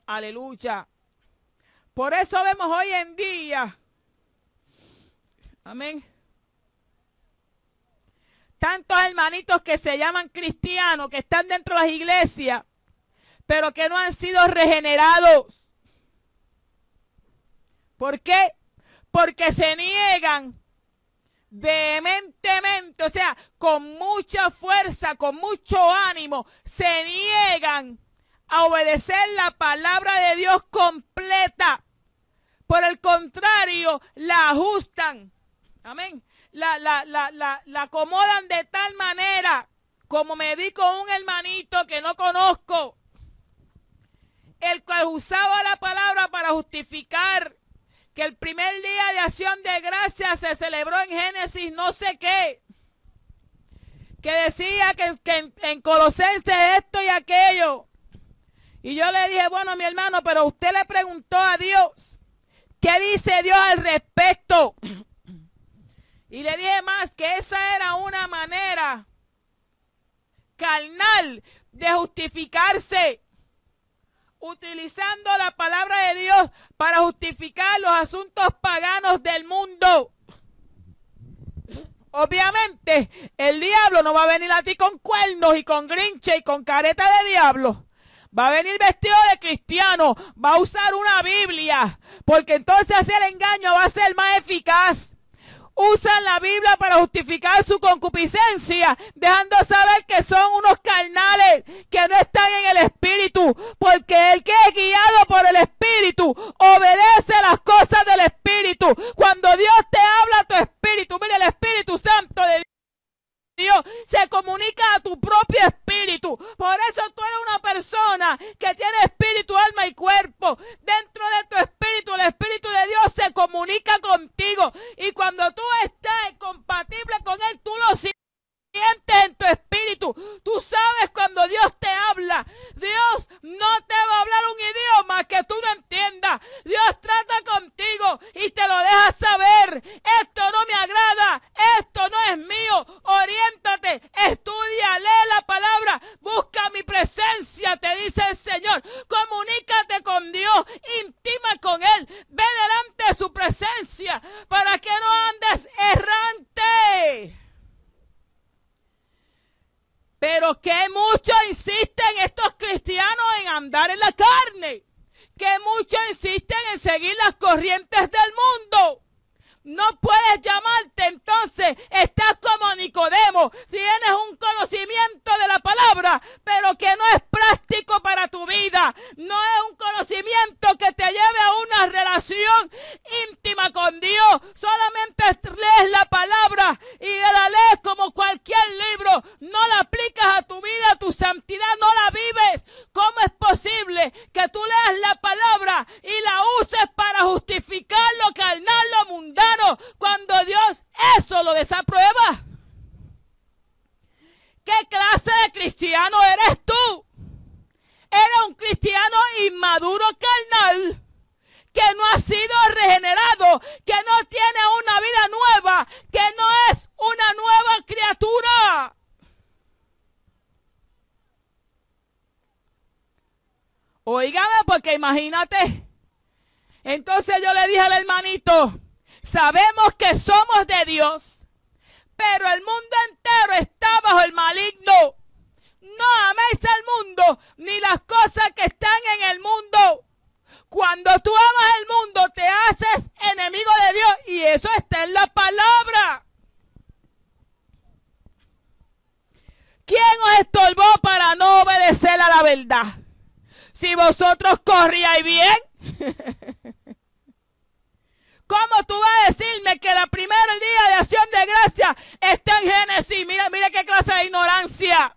Aleluya. Por eso vemos hoy en día, amén, tantos hermanitos que se llaman cristianos, que están dentro de las iglesias, pero que no han sido regenerados. ¿Por qué? Porque se niegan vehementemente, o sea, con mucha fuerza, con mucho ánimo, se niegan a obedecer la palabra de Dios completa. Por el contrario, la ajustan, amén, la acomodan de tal manera, como me di con un hermanito que no conozco, el cual usaba la palabra para justificar que el primer día de acción de gracias se celebró en Génesis no sé qué, que decía que en Colosenses esto y aquello. Y yo le dije, bueno, mi hermano, pero usted le preguntó a Dios, ¿qué dice Dios al respecto? Y le dije más que esa era una manera carnal de justificarse, utilizando la palabra de Dios para justificar los asuntos paganos del mundo. Obviamente, el diablo no va a venir a ti con cuernos y con grinche y con careta de diablo. Va a venir vestido de cristiano, va a usar una Biblia, porque entonces así el engaño va a ser más eficaz. Usan la Biblia para justificar su concupiscencia, dejando saber que son unos carnales, que no están en el Espíritu, porque el que es guiado por el Espíritu obedece las cosas del Espíritu. Cuando Dios te habla a tu espíritu, mire, el Espíritu Santo de Dios se comunica a tu propio espíritu. Por eso tú eres una persona que tiene espíritu, alma y cuerpo. Dentro de tu espíritu, el Espíritu de Dios se comunica contigo. Y cuando tú estás compatible con Él, tú lo sientes en tu espíritu. Tú sabes cuando Dios te habla. Dios no te va a hablar un idioma que tú no entiendas. Dios trata contigo y te lo deja saber. Esto no me agrada, esto no es mío. Oriéntate, estudia, lee la palabra, busca mi presencia, te dice el Señor. Comunícate con Dios, intima con Él, ve delante de su presencia para que no andes errante. Pero que muchos insisten estos cristianos en andar en la carne, que muchos insisten en seguir las corrientes del mundo. No puedes llamarte entonces, estás como Nicodemo, tienes un conocimiento de la palabra, pero que no es práctico para tu vida. No es un conocimiento que te lleve a una relación íntima con Dios. Solamente lees la palabra y la lees como cualquier libro. No la aplicas a tu vida, a tu santidad, no la vives. ¿Cómo es posible que tú leas la palabra y la uses para justificar lo carnal, lo mundano, cuando Dios eso lo desaprueba? ¿Qué clase de cristiano eres tú? Eres un cristiano inmaduro carnal, que no ha sido regenerado, que no tiene una vida nueva, que no es una nueva criatura. Óigame, porque imagínate. Entonces yo le dije al hermanito, sabemos que somos de Dios, pero el mundo entero está bajo el maligno. No améis al mundo, ni las cosas que están en el mundo. Cuando tú amas el mundo, te haces enemigo de Dios, y eso está en la palabra. ¿Quién os estorbó para no obedecer a la verdad? Si vosotros corríais bien. ¿Cómo tú vas a decirme que la primera día de acción de gracia está en Génesis? Mira, mira qué clase de ignorancia.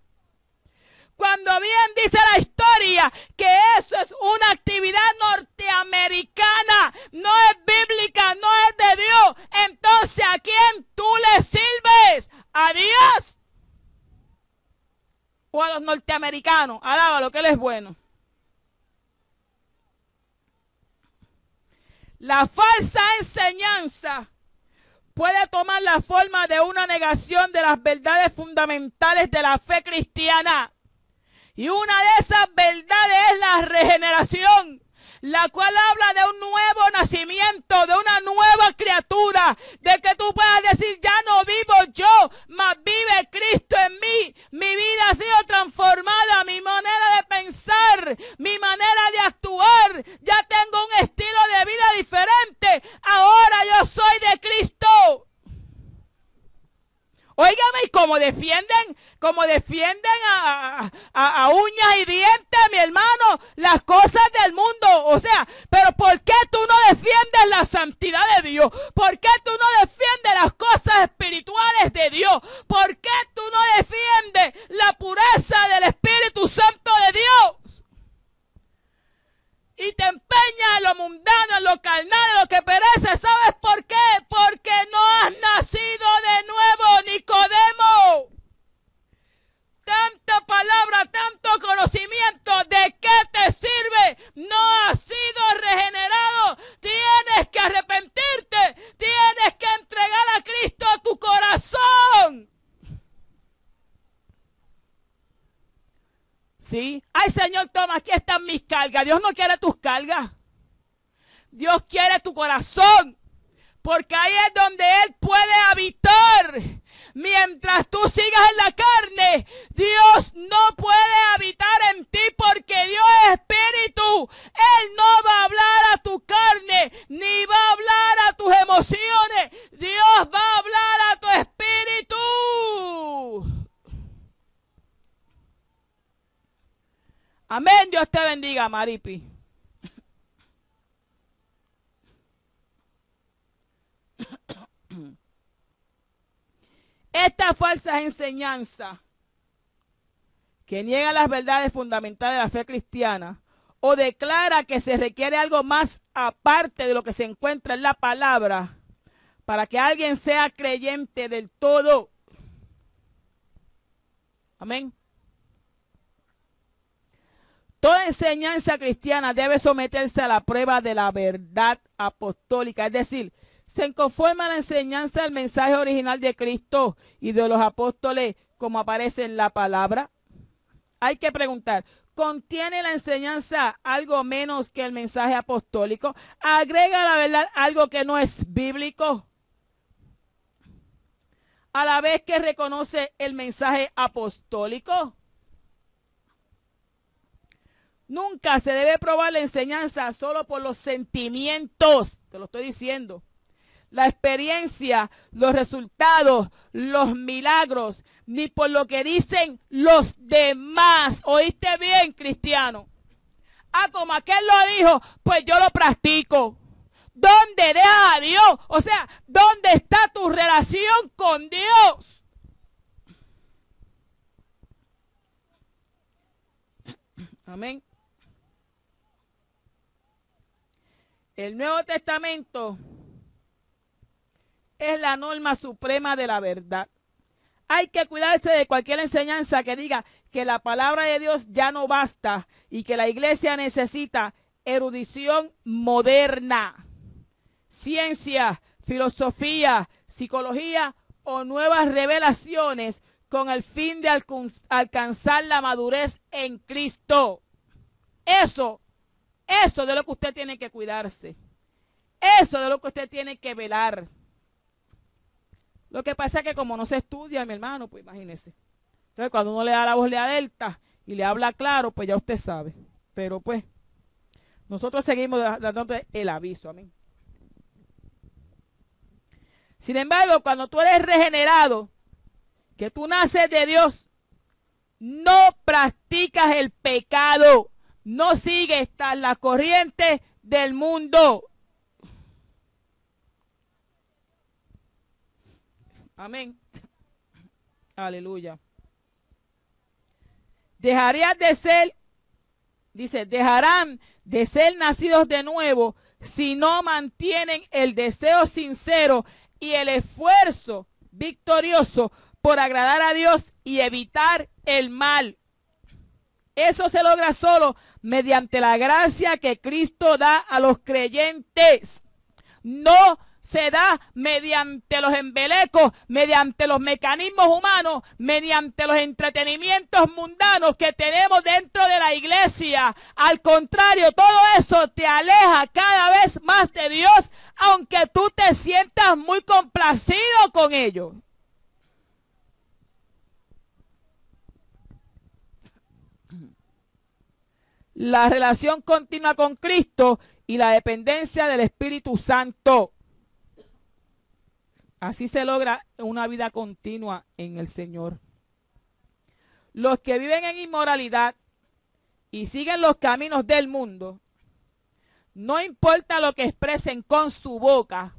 Cuando bien dice la historia que eso es una actividad normal o a los norteamericanos. Alábalo, que Él es bueno. La falsa enseñanza puede tomar la forma de una negación de las verdades fundamentales de la fe cristiana. Y una de esas verdades es la regeneración, la cual habla de un nuevo nacimiento, de una nueva criatura, de que tú puedas decir, ya no vivo yo, mas vive Cristo en mí. Mi vida ha sido transformada, mi manera de pensar, mi manera de actuar, ya tengo un estilo de vida diferente. Ahora yo soy de Cristo. Óigame, y como defienden a uñas y dientes, mi hermano, las cosas del mundo. O sea, pero ¿por qué tú no defiendes la santidad de Dios? ¿Por qué tú no defiendes las cosas espirituales de Dios? ¿Por qué tú no defiendes la pureza del Espíritu Santo de Dios? Y te empeñas en lo mundano, en lo carnal, en lo que perece. ¿Sabes por qué? Porque no has nacido de nuevo, Nicodemo. Tanta palabra, tanto conocimiento, ¿de qué te sirve? No has sido regenerado. Tienes que arrepentirte. Tienes que entregar a Cristo tu corazón. ¿Sí? Ay, Señor, toma, aquí están mis cargas. Dios no quiere tus cargas. Dios quiere tu corazón. Porque ahí es donde Él puede habitar. Mientras tú sigas en la carne, Dios no puede habitar en ti porque Dios es espíritu. Él no va a hablar a tu carne, ni va a hablar a tus emociones. Dios va a hablar a tu espíritu. Amén. Dios te bendiga, Maripi. Esta falsa enseñanza que niega las verdades fundamentales de la fe cristiana o declara que se requiere algo más aparte de lo que se encuentra en la palabra para que alguien sea creyente del todo. Amén. Toda enseñanza cristiana debe someterse a la prueba de la verdad apostólica, es decir, se conforma a la enseñanza del mensaje original de Cristo y de los apóstoles como aparece en la palabra. Hay que preguntar, ¿contiene la enseñanza algo menos que el mensaje apostólico? ¿Agrega la verdad algo que no es bíblico? A la vez que reconoce el mensaje apostólico. Nunca se debe probar la enseñanza solo por los sentimientos, te lo estoy diciendo. La experiencia, los resultados, los milagros, ni por lo que dicen los demás. ¿Oíste bien, cristiano? Ah, como aquel lo dijo, pues yo lo practico. ¿Dónde deja a Dios? O sea, ¿dónde está tu relación con Dios? Amén. El Nuevo Testamento es la norma suprema de la verdad. Hay que cuidarse de cualquier enseñanza que diga que la palabra de Dios ya no basta y que la iglesia necesita erudición moderna, ciencia, filosofía, psicología o nuevas revelaciones con el fin de alcanzar la madurez en Cristo. Eso de lo que usted tiene que cuidarse. Eso de lo que usted tiene que velar. Lo que pasa es que como no se estudia, mi hermano, pues imagínese. Entonces cuando uno le da la voz, le alerta y le habla claro, pues ya usted sabe. Pero pues, nosotros seguimos dando el aviso. Amén. Sin embargo, cuando tú eres regenerado, que tú naces de Dios, no practicas el pecado. No sigues la corriente del mundo. Amén. Aleluya. Dejarías de ser, dice, dejarán de ser nacidos de nuevo si no mantienen el deseo sincero y el esfuerzo victorioso por agradar a Dios y evitar el mal. Eso se logra solo mediante la gracia que Cristo da a los creyentes. No se da mediante los embelecos, mediante los mecanismos humanos, mediante los entretenimientos mundanos que tenemos dentro de la iglesia. Al contrario, todo eso te aleja cada vez más de Dios, aunque tú te sientas muy complacido con ello. La relación continua con Cristo y la dependencia del Espíritu Santo. Así se logra una vida continua en el Señor. Los que viven en inmoralidad y siguen los caminos del mundo, no importa lo que expresen con su boca.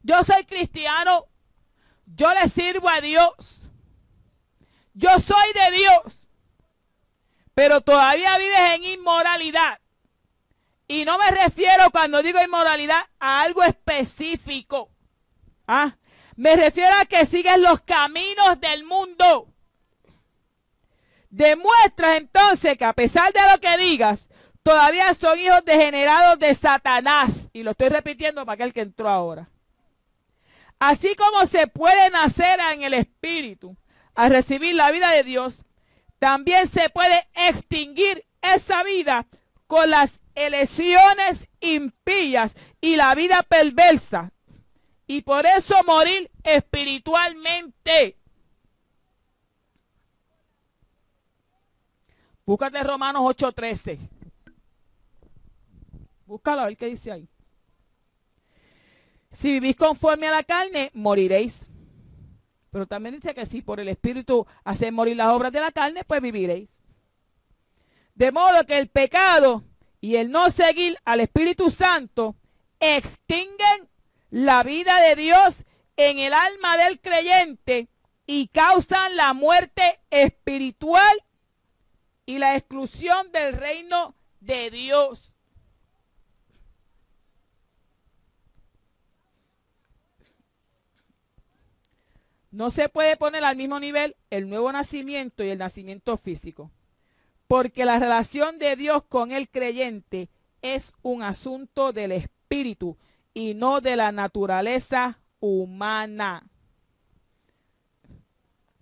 Yo soy cristiano, yo le sirvo a Dios, yo soy de Dios, pero todavía vives en inmoralidad. Y no me refiero, cuando digo inmoralidad, a algo específico. Me refiero a que sigues los caminos del mundo. Demuestras entonces que a pesar de lo que digas, todavía son hijos degenerados de Satanás. Y lo estoy repitiendo para aquel que entró ahora. Así como se puede nacer en el Espíritu al recibir la vida de Dios, también se puede extinguir esa vida con las elecciones impías y la vida perversa. Y por eso morir espiritualmente. Búscate Romanos 8:13. Búscalo a ver qué dice ahí. Si vivís conforme a la carne, moriréis. Pero también dice que si por el Espíritu hacéis morir las obras de la carne, pues viviréis. De modo que el pecado y el no seguir al Espíritu Santo extinguen la vida de Dios en el alma del creyente y causan la muerte espiritual y la exclusión del reino de Dios. No se puede poner al mismo nivel el nuevo nacimiento y el nacimiento físico, porque la relación de Dios con el creyente es un asunto del espíritu y no de la naturaleza humana.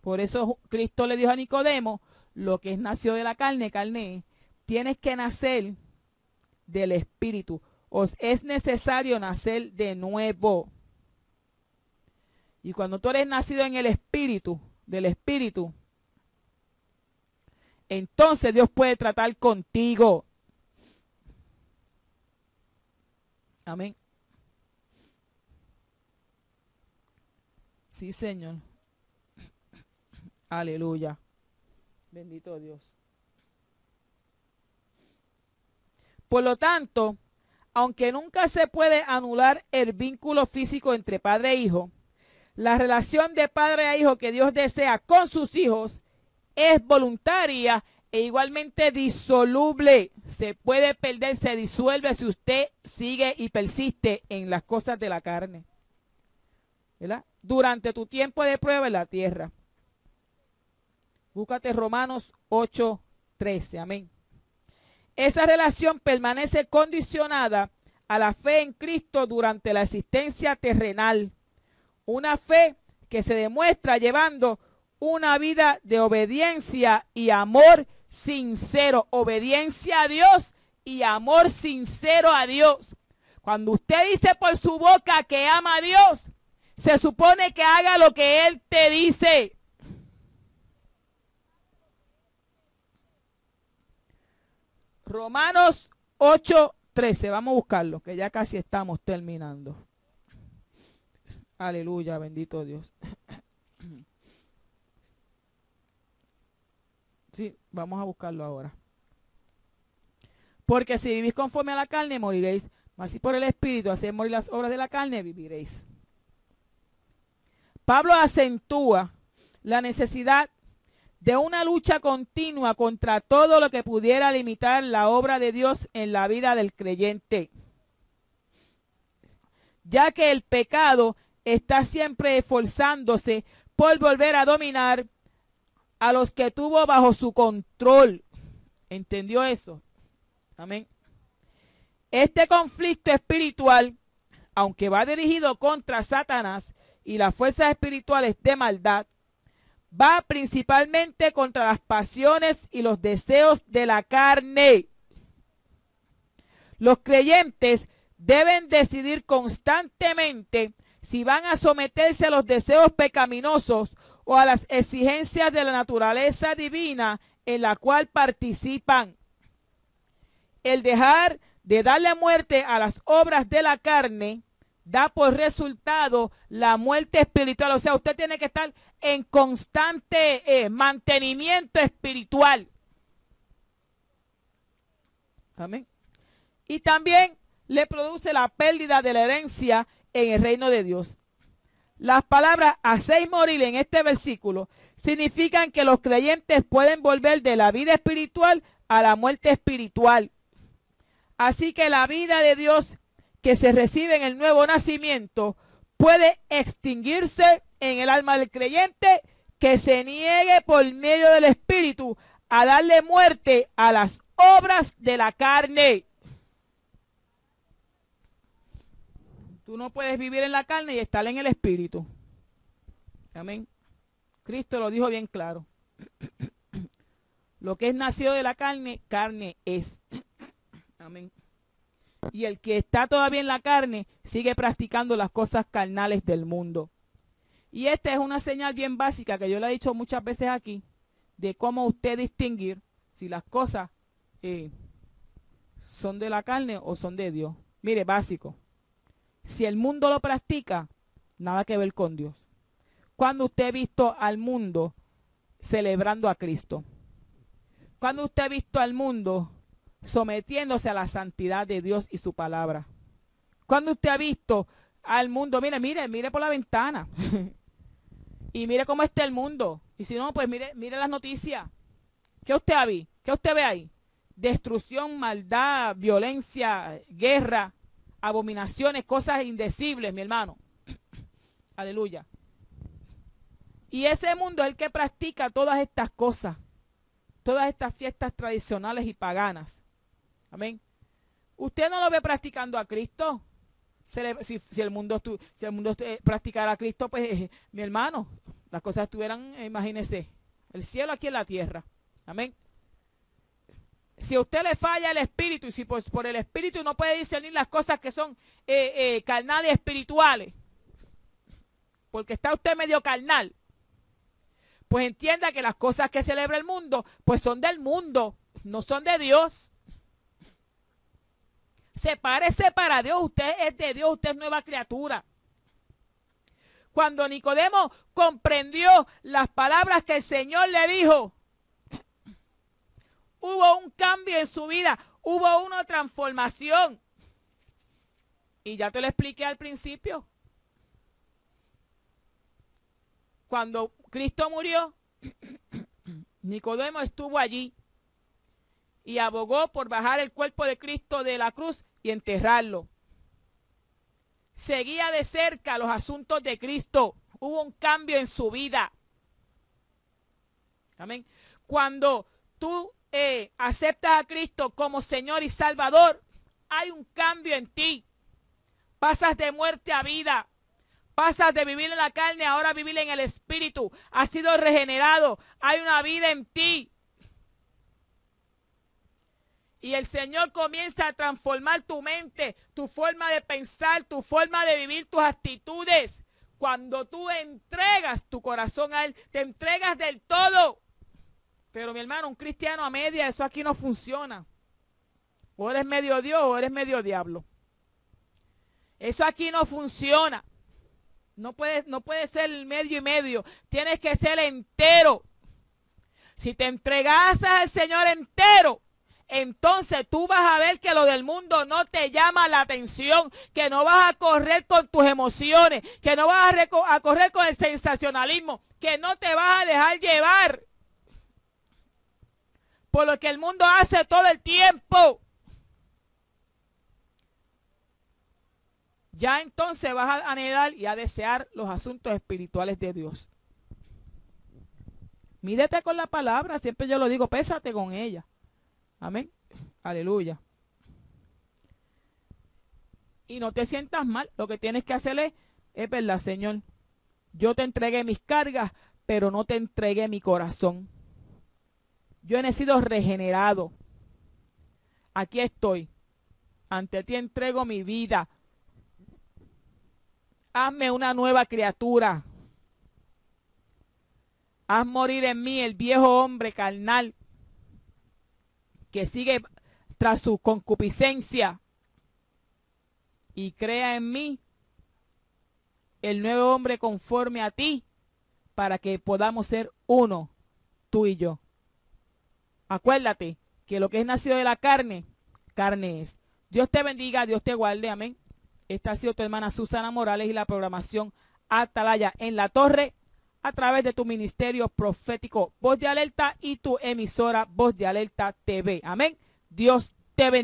Por eso Cristo le dijo a Nicodemo, lo que es nació de la carne, carne es. Tienes que nacer del espíritu. Os es necesario nacer de nuevo. Y cuando tú eres nacido en el espíritu, del espíritu, entonces Dios puede tratar contigo. Amén. Sí, Señor. Aleluya. Bendito Dios. Por lo tanto, aunque nunca se puede anular el vínculo físico entre padre e hijo, la relación de padre a hijo que Dios desea con sus hijos es voluntaria e igualmente disoluble. Se puede perder, se disuelve si usted sigue y persiste en las cosas de la carne, ¿verdad? Durante tu tiempo de prueba en la tierra. Búscate Romanos 8:13. Amén. Esa relación permanece condicionada a la fe en Cristo durante la existencia terrenal. Una fe que se demuestra llevando una vida de obediencia y amor sincero. Obediencia a Dios y amor sincero a Dios. Cuando usted dice por su boca que ama a Dios, se supone que haga lo que Él te dice. Romanos 8:13. Vamos a buscarlo, que ya casi estamos terminando. Aleluya, bendito Dios. Sí, vamos a buscarlo ahora. Porque si vivís conforme a la carne, moriréis. Mas si por el Espíritu hacéis morir las obras de la carne, viviréis. Pablo acentúa la necesidad de una lucha continua contra todo lo que pudiera limitar la obra de Dios en la vida del creyente, ya que el pecado está siempre esforzándose por volver a dominar a los que tuvo bajo su control. ¿Entendió eso? Amén. Este conflicto espiritual, aunque va dirigido contra Satanás y las fuerzas espirituales de maldad, va principalmente contra las pasiones y los deseos de la carne. Los creyentes deben decidir constantemente si van a someterse a los deseos pecaminosos o a las exigencias de la naturaleza divina en la cual participan. El dejar de darle muerte a las obras de la carne da por resultado la muerte espiritual. O sea, usted tiene que estar en constante mantenimiento espiritual. Amén. Y también le produce la pérdida de la herencia en el reino de Dios. Las palabras hacéis morir en este versículo significan que los creyentes pueden volver de la vida espiritual a la muerte espiritual. Así que la vida de Dios que se recibe en el nuevo nacimiento puede extinguirse en el alma del creyente que se niegue por medio del Espíritu a darle muerte a las obras de la carne. Tú no puedes vivir en la carne y estar en el Espíritu. Amén. Cristo lo dijo bien claro. Lo que es nacido de la carne, carne es. Amén. Y el que está todavía en la carne sigue practicando las cosas carnales del mundo. Y esta es una señal bien básica que yo le he dicho muchas veces aquí, de cómo usted distinguir si las cosas son de la carne o son de Dios. Mire, básico. Si el mundo lo practica, nada que ver con Dios. Cuando usted ha visto al mundo celebrando a Cristo? Cuando usted ha visto al mundo sometiéndose a la santidad de Dios y su palabra? Cuando usted ha visto al mundo, mire por la ventana y mire cómo está el mundo, y si no, pues mire las noticias. ¿Qué usted ha visto? ¿Qué usted ve ahí? Destrucción, maldad, violencia, guerra, abominaciones, cosas indecibles, mi hermano. Aleluya. Y ese mundo es el que practica todas estas cosas, todas estas fiestas tradicionales y paganas. Amén. ¿Usted no lo ve practicando a Cristo? Si el mundo practicara a Cristo, pues mi hermano, las cosas estuvieran, imagínese, el cielo aquí en la tierra. Amén. Si a usted le falla el espíritu, y si por el espíritu no puede discernir las cosas que son carnales espirituales, porque está usted medio carnal, pues entienda que las cosas que celebra el mundo, pues son del mundo, no son de Dios. Sepárese para Dios, usted es de Dios, usted es nueva criatura. Cuando Nicodemo comprendió las palabras que el Señor le dijo, hubo un cambio en su vida, hubo una transformación. Y ya te lo expliqué al principio. Cuando Cristo murió, Nicodemo estuvo allí y abogó por bajar el cuerpo de Cristo de la cruz y enterrarlo. Seguía de cerca los asuntos de Cristo. Hubo un cambio en su vida. Amén. Cuando tú aceptas a Cristo como Señor y Salvador, hay un cambio en ti. Pasas de muerte a vida. Pasas de vivir en la carne ahora a vivir en el Espíritu. Has sido regenerado. Hay una vida en ti. Y el Señor comienza a transformar tu mente, tu forma de pensar, tu forma de vivir, tus actitudes. Cuando tú entregas tu corazón a Él, te entregas del todo. Pero mi hermano, un cristiano a media, eso aquí no funciona. O eres medio Dios o eres medio diablo. Eso aquí no funciona. No puede ser medio y medio. Tienes que ser entero. Si te entregas al Señor entero, entonces tú vas a ver que lo del mundo no te llama la atención, que no vas a correr con tus emociones, que no vas a correr con el sensacionalismo, que no te vas a dejar llevar por lo que el mundo hace todo el tiempo. Ya entonces vas a anhelar y a desear los asuntos espirituales de Dios. Mídete con la palabra, siempre yo lo digo, pésate con ella. Amén. Aleluya. Y no te sientas mal, lo que tienes que hacer es verdad, Señor. Yo te entregué mis cargas, pero no te entregué mi corazón. Yo he sido regenerado. Aquí estoy. Ante ti entrego mi vida. Hazme una nueva criatura. Haz morir en mí el viejo hombre carnal que sigue tras su concupiscencia. Y crea en mí el nuevo hombre conforme a ti, para que podamos ser uno, tú y yo. Acuérdate que lo que es nacido de la carne, carne es. Dios te bendiga, Dios te guarde, amén. Esta ha sido tu hermana Susana Morales y la programación Atalaya en la Torre, a través de tu ministerio profético Voz de Alerta y tu emisora Voz de Alerta TV. Amén. Dios te bendiga.